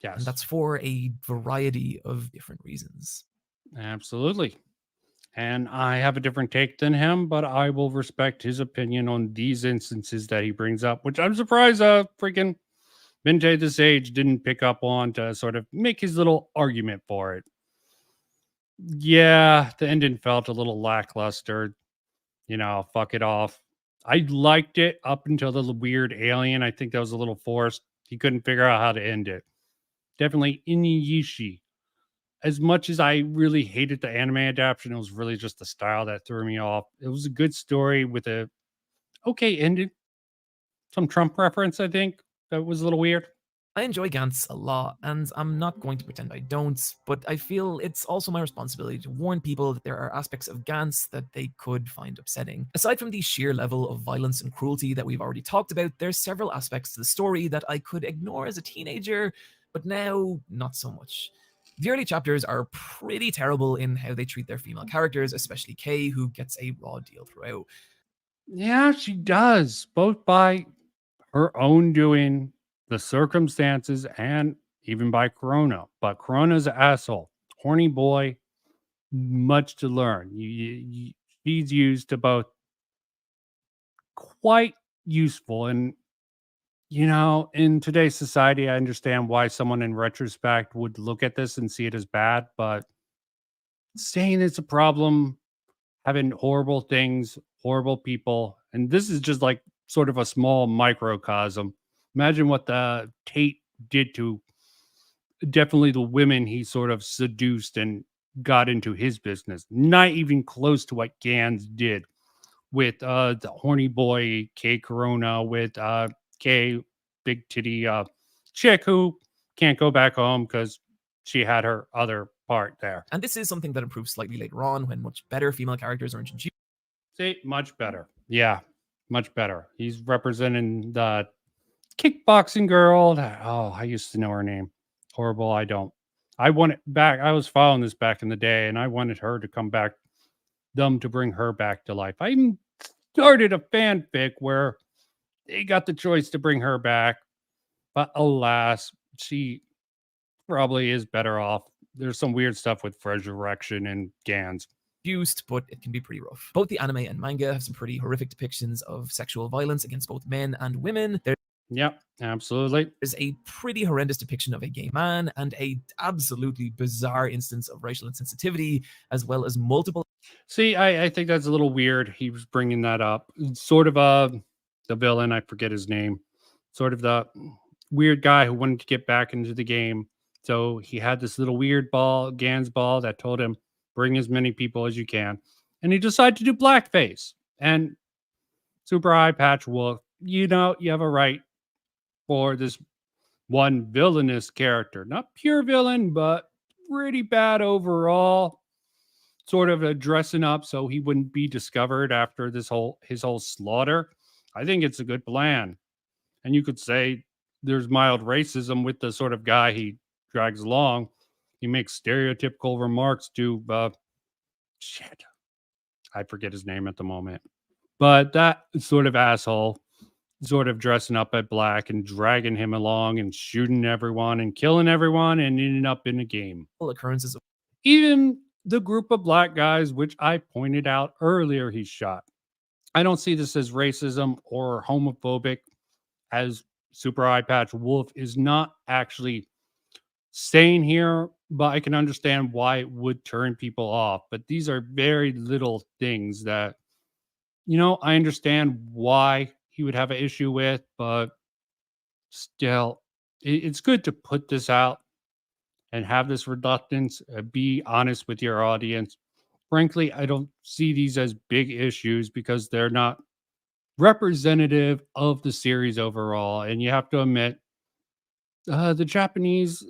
Yes. And that's for a variety of different reasons. Absolutely. And I have a different take than him, but I will respect his opinion on these instances that he brings up, which I'm surprised freaking BennettTheSage didn't pick up on to sort of make his little argument for it. Yeah, the ending felt a little lackluster. Fuck it off. I liked it up until the weird alien. I think that was a little forced. He couldn't figure out how to end it. Definitely Inuyasha. As much as I really hated the anime adaptation, it was really just the style that threw me off. It was a good story with a okay ending. Some Trump reference, I think. That was a little weird. I enjoy Gantz a lot, and I'm not going to pretend I don't, but I feel it's also my responsibility to warn people that there are aspects of Gantz that they could find upsetting. Aside from the sheer level of violence and cruelty that we've already talked about, there's several aspects to the story that I could ignore as a teenager, but now not so much. The early chapters are pretty terrible in how they treat their female characters, especially Kay, who gets a raw deal throughout. Yeah, she does, both by her own doing, the circumstances, and even by Corona. But Corona's an asshole. Horny boy, much to learn. She's used to both quite useful. And, in today's society, I understand why someone in retrospect would look at this and see it as bad. But saying it's a problem, having horrible things, horrible people, and this is just like sort of a small microcosm. Imagine what the Tate did to definitely the women he sort of seduced and got into his business. Not even close to what Gantz did with the horny boy K Corona, with K big titty chick who can't go back home because she had her other part there. And this is something that improves slightly later on when much better female characters are introduced. See, much better. Yeah, much better. He's representing the kickboxing girl. I used to know her name. Horrible. I don't. I want it back. I was following this back in the day, and I wanted her to come back, them to bring her back to life. I even started a fanfic where they got the choice to bring her back, but alas, she probably is better off. There's some weird stuff with Resurrection and Gantz. But it can be pretty rough. Both the anime and manga have some pretty horrific depictions of sexual violence against both men and women. Yep, absolutely. There's a pretty horrendous depiction of a gay man and a absolutely bizarre instance of racial insensitivity, as well as multiple. See, I think that's a little weird. He was bringing that up. Sort of the villain, I forget his name. Sort of the weird guy who wanted to get back into the game. So he had this little weird ball, Gantz ball, that told him, bring as many people as you can. And he decided to do blackface. And Super Eyepatch Wolf, you have a right for this one villainous character. Not pure villain, but pretty bad overall. Sort of dressing up so he wouldn't be discovered after his whole slaughter. I think it's a good plan. And you could say there's mild racism with the sort of guy he drags along. He makes stereotypical remarks to I forget his name at the moment. But that sort of asshole, sort of dressing up at black and dragging him along and shooting everyone and killing everyone and ending up in a game. Occurrences. Even the group of black guys, which I pointed out earlier, he shot. I don't see this as racism or homophobic, as Super Eyepatch Wolf is not actually saying here, but I can understand why it would turn people off. But these are very little things that, I understand why he would have an issue with, but still, it's good to put this out and have this reluctance. Be honest with your audience. Frankly, I don't see these as big issues because they're not representative of the series overall. And you have to admit, the Japanese,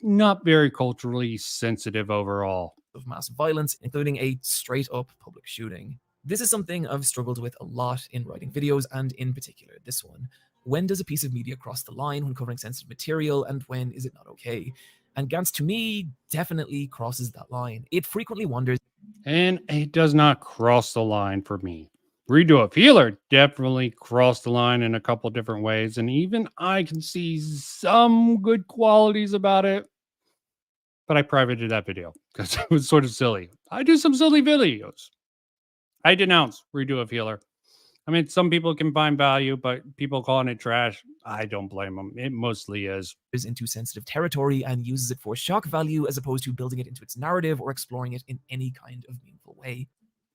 not very culturally sensitive overall. Of mass violence, including a straight-up public shooting. This is something I've struggled with a lot in writing videos, and in particular this one. When does a piece of media cross the line when covering sensitive material, and when is it not okay? And Gantz, to me, definitely crosses that line. It frequently wanders. And it does not cross the line for me. Redo of Healer definitely crossed the line in a couple different ways, and even I can see some good qualities about it. But I privated that video because it was sort of silly. I do some silly videos. I denounce Redo of Healer. I mean, some people can find value, but people calling it trash, I don't blame them. It mostly is. Into sensitive territory and uses it for shock value as opposed to building it into its narrative or exploring it in any kind of meaningful way.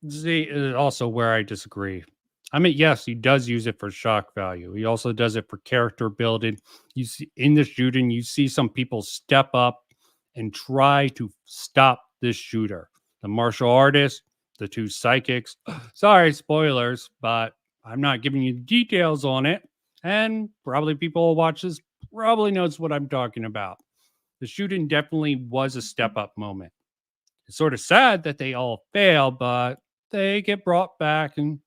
See, also where I disagree. I mean, yes, he does use it for shock value. He also does it for character building. You see in the shooting, you see some people step up and try to stop this shooter. The martial artist, the two psychics. Sorry, spoilers, but I'm not giving you the details on it. And probably people who watch this probably knows what I'm talking about. The shooting definitely was a step up moment. It's sort of sad that they all fail, but they get brought back and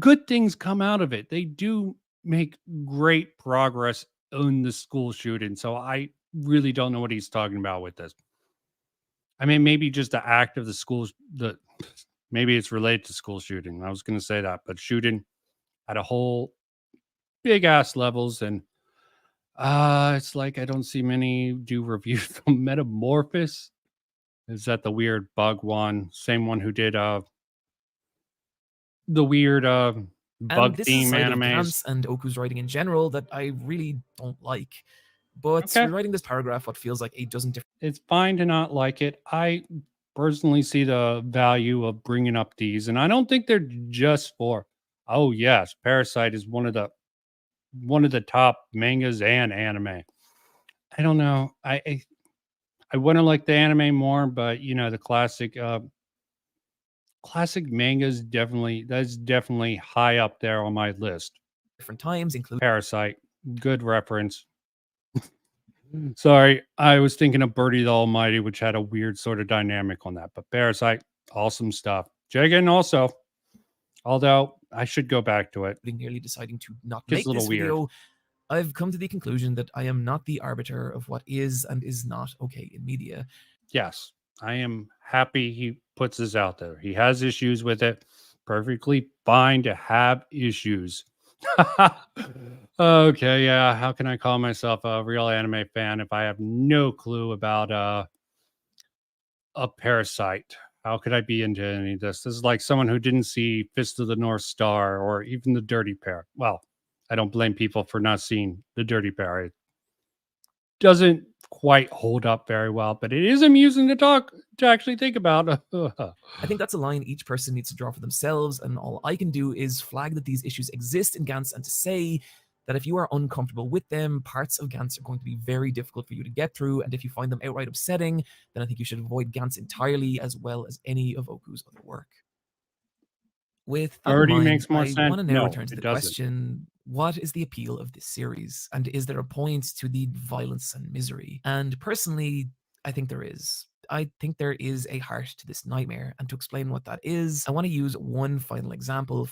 good things come out of it. They do make great progress in the school shooting. So I really don't know what he's talking about with this. I mean, maybe just the act of the school, maybe it's related to school shooting. I was going to say that, but shooting at a whole big ass levels. And it's like I don't see many do reviews from Metamorphosis. Is that the weird bug one? Same one who did the weird bug this theme is a side of animes. Gantz and Oku's writing in general that I really don't like. But Okay. rewriting this paragraph what feels like a dozen different... It's fine to not like it. I personally see the value of bringing up these, and I don't think they're just for, oh yes, Parasite is one of the top mangas and anime. I don't know. I want to like the anime more, but you know, the classic mangas that's definitely high up there on my list. different times, including Parasite, good reference. Sorry, I was thinking of Birdie the Almighty, which had a weird sort of dynamic on that. But Parasite, awesome stuff. Jagan also, although I should go back to it. Nearly deciding to not Gets make a little this weird. video, I've come to the conclusion that I am not the arbiter of what is and is not okay in media. Yes, I am happy he puts this out there. He has issues with it. Perfectly fine to have issues. Okay, yeah. How can I call myself a real anime fan if I have no clue about a Parasite? How could I be into any of this? This is like someone who didn't see Fist of the North Star or even The Dirty Pair. Well, I don't blame people for not seeing The Dirty Pair. It doesn't quite hold up very well, but it is amusing to actually think about. I think that's a line each person needs to draw for themselves, and all I can do is flag that these issues exist in Gantz and to say that if you are uncomfortable with them, parts of Gantz are going to be very difficult for you to get through, and if you find them outright upsetting, then I think you should avoid Gantz entirely as well as any of Oku's other work. With that in Already mind, makes more I sense. want to now No, return to it the doesn't. question, what is the appeal of this series? And is there a point to the violence and misery? And personally, I think there is. I think there is a heart to this nightmare. And to explain what that is, I want to use one final example.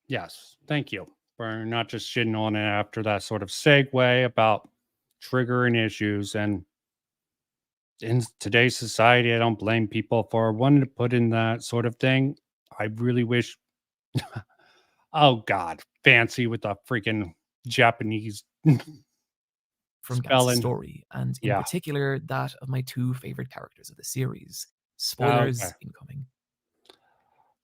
Yes, thank you for not just shitting on it after that sort of segue about triggering issues. And in today's society, I don't blame people for wanting to put in that sort of thing. I really wish, oh God, fancy with the freaking Japanese from Gantz's spelling. story, and in Yeah. particular, that of my two favorite characters of the series. Spoilers Okay. incoming.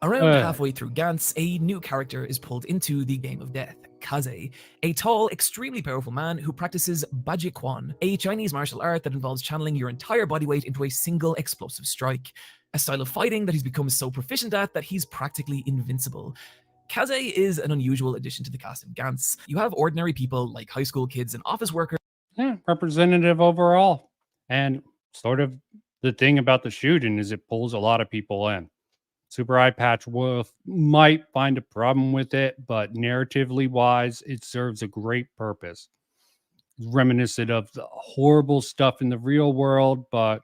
Around halfway through Gantz, a new character is pulled into the game of death, Kaze, a tall, extremely powerful man who practices Bajikwan, a Chinese martial art that involves channeling your entire body weight into a single explosive strike, a style of fighting that he's become so proficient at that he's practically invincible. Kaze is an unusual addition to the cast of Gantz. You have ordinary people like high school kids and office workers. Yeah, representative overall. And sort of the thing about the shooting is it pulls a lot of people in. Super Eyepatch might find a problem with it, but narratively wise, it serves a great purpose. It's reminiscent of the horrible stuff in the real world, but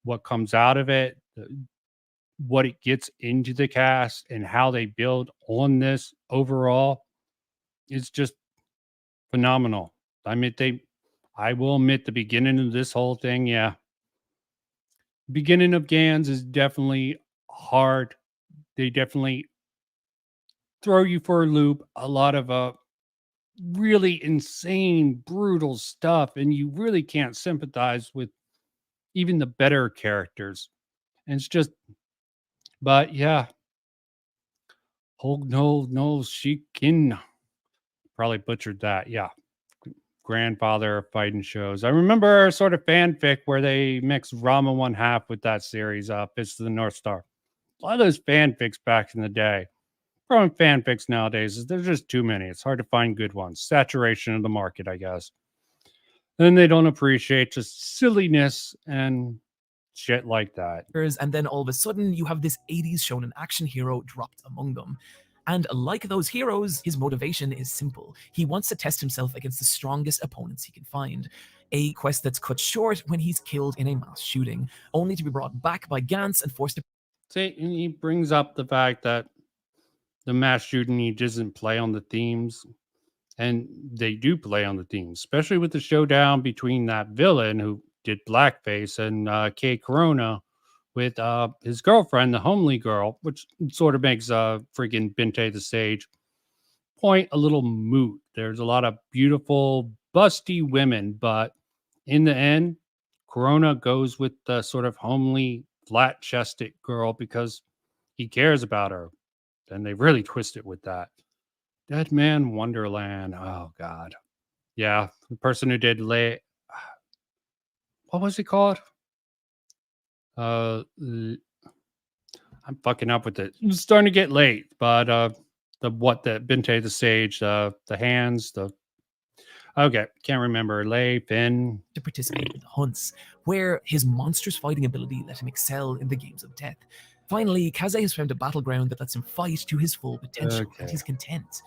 what comes out of it, what it gets into the cast, and how they build on this overall is just phenomenal. I will admit the beginning of this whole thing, yeah. Beginning of Gantz is definitely hard. They definitely throw you for a loop. A lot of really insane, brutal stuff, and you really can't sympathize with even the better characters. And it's just, but yeah, no, Shikin. Probably butchered that. Yeah. Grandfather of fighting shows. I remember sort of fanfic where they mixed Rama 1/2 with that series, Fist of the North Star. A lot of those fanfics back in the day. Problem with fanfics nowadays is there's just too many. It's hard to find good ones. Saturation of the market, I guess. And they don't appreciate just silliness and shit like that. And then all of a sudden, you have this 80s shonen action hero dropped among them. And like those heroes, his motivation is simple. He wants to test himself against the strongest opponents he can find. A quest that's cut short when he's killed in a mass shooting, only to be brought back by Gantz and forced to... See, he brings up the fact that the mass shooting, he doesn't play on the themes. And they do play on the themes, especially with the showdown between that villain who did blackface and Kay Corona with his girlfriend, the homely girl, which sort of makes freaking BennettTheSage point a little moot. There's a lot of beautiful, busty women, but in the end, Corona goes with the sort of homely, flat-chested girl because he cares about her. And they really twist it with that. Dead Man Wonderland. Oh, God. Yeah, the person who did what was it called? I'm fucking up with it. It's starting to get late, but BennettTheSage, the hands, okay, can't remember. Finn. To participate in the hunts, where his monstrous fighting ability let him excel in the games of death. Finally, Kaze has found a battleground that lets him fight to his full potential, and he's content.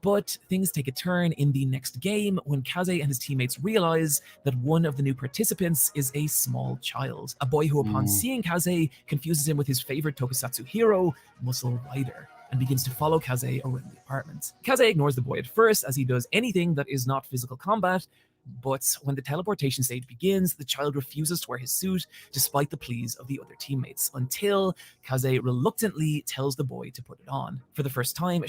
But things take a turn in the next game when Kaze and his teammates realize that one of the new participants is a small child, a boy who, upon seeing Kaze, confuses him with his favorite tokusatsu hero, Muscle Rider, and begins to follow Kaze around the apartment. Kaze ignores the boy at first, as he does anything that is not physical combat, but when the teleportation stage begins, the child refuses to wear his suit despite the pleas of the other teammates, until Kaze reluctantly tells the boy to put it on. For the first time...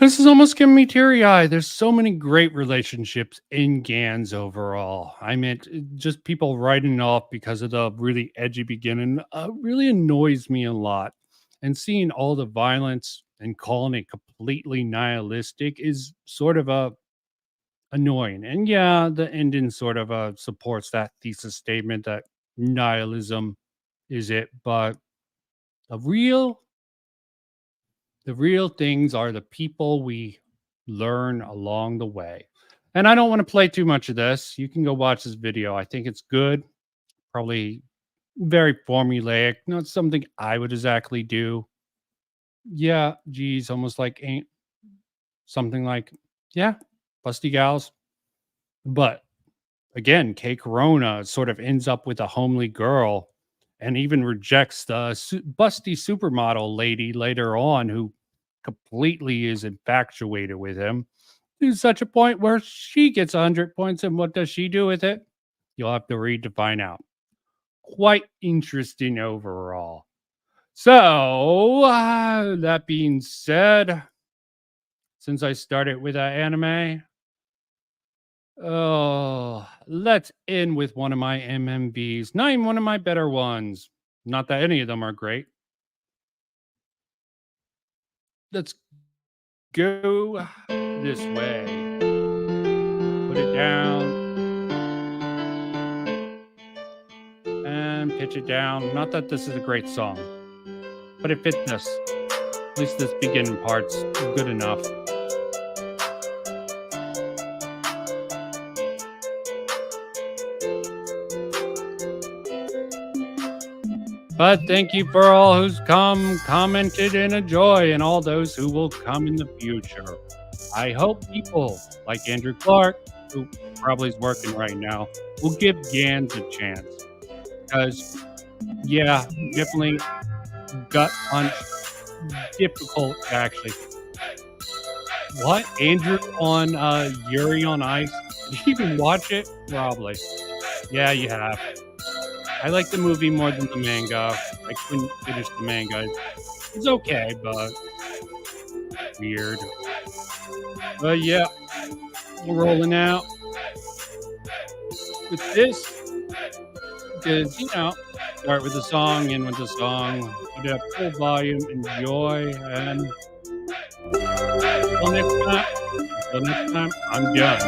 This is almost giving me teary-eyed. There's so many great relationships in Gantz overall. I meant just people writing off because of the really edgy beginning really annoys me a lot. And seeing all the violence and calling it completely nihilistic is sort of annoying. And yeah, the ending sort of supports that thesis statement that nihilism is it, but the real things are the people we learn along the way. And I don't want to play too much of this. You can go watch this video. I think it's good. Probably very formulaic. Not something I would exactly do. Yeah, geez, almost like something like, yeah, busty gals. But again, Kay Corona sort of ends up with a homely girl and even rejects the busty supermodel lady later on who completely is infatuated with him to such a point where she gets 100 points. And what does she do with it? You'll have to read to find out. Quite interesting overall. So, that being said, since I started with anime, let's end with one of my MMVs. Not even one of my better ones. Not that any of them are great. Let's go this way. Put it down. And pitch it down. Not that this is a great song, but it fits this. At least this beginning part's good enough. But thank you for all who's commented, and enjoy, and all those who will come in the future. I hope people like Andrew Clark, who probably is working right now, will give Gantz a chance. Because, yeah, definitely gut punch, difficult actually. What? Andrew on Yuri on Ice? Did you even watch it? Probably. Yeah, you have. I like the movie more than the manga. I couldn't finish the manga. It's okay, but weird. But yeah, we're rolling out with this because, you know, start with the song, end with the song. Put it up full volume, enjoy, and until next time, I'm done.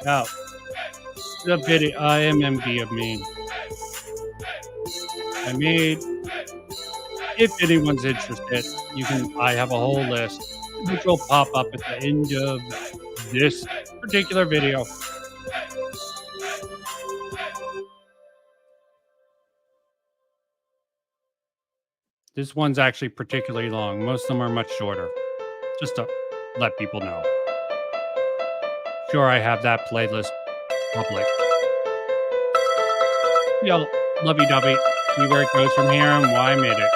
Now, the video IMMD of me. I made. If anyone's interested, I have a whole list which will pop up at the end of this particular video. This one's actually particularly long. Most of them are much shorter. Just to let people know. Sure, I have that playlist public. Yo, lovey-dovey. See where it goes from here and why I made it.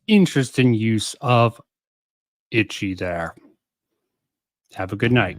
Interesting use of itchy there. Have a good night.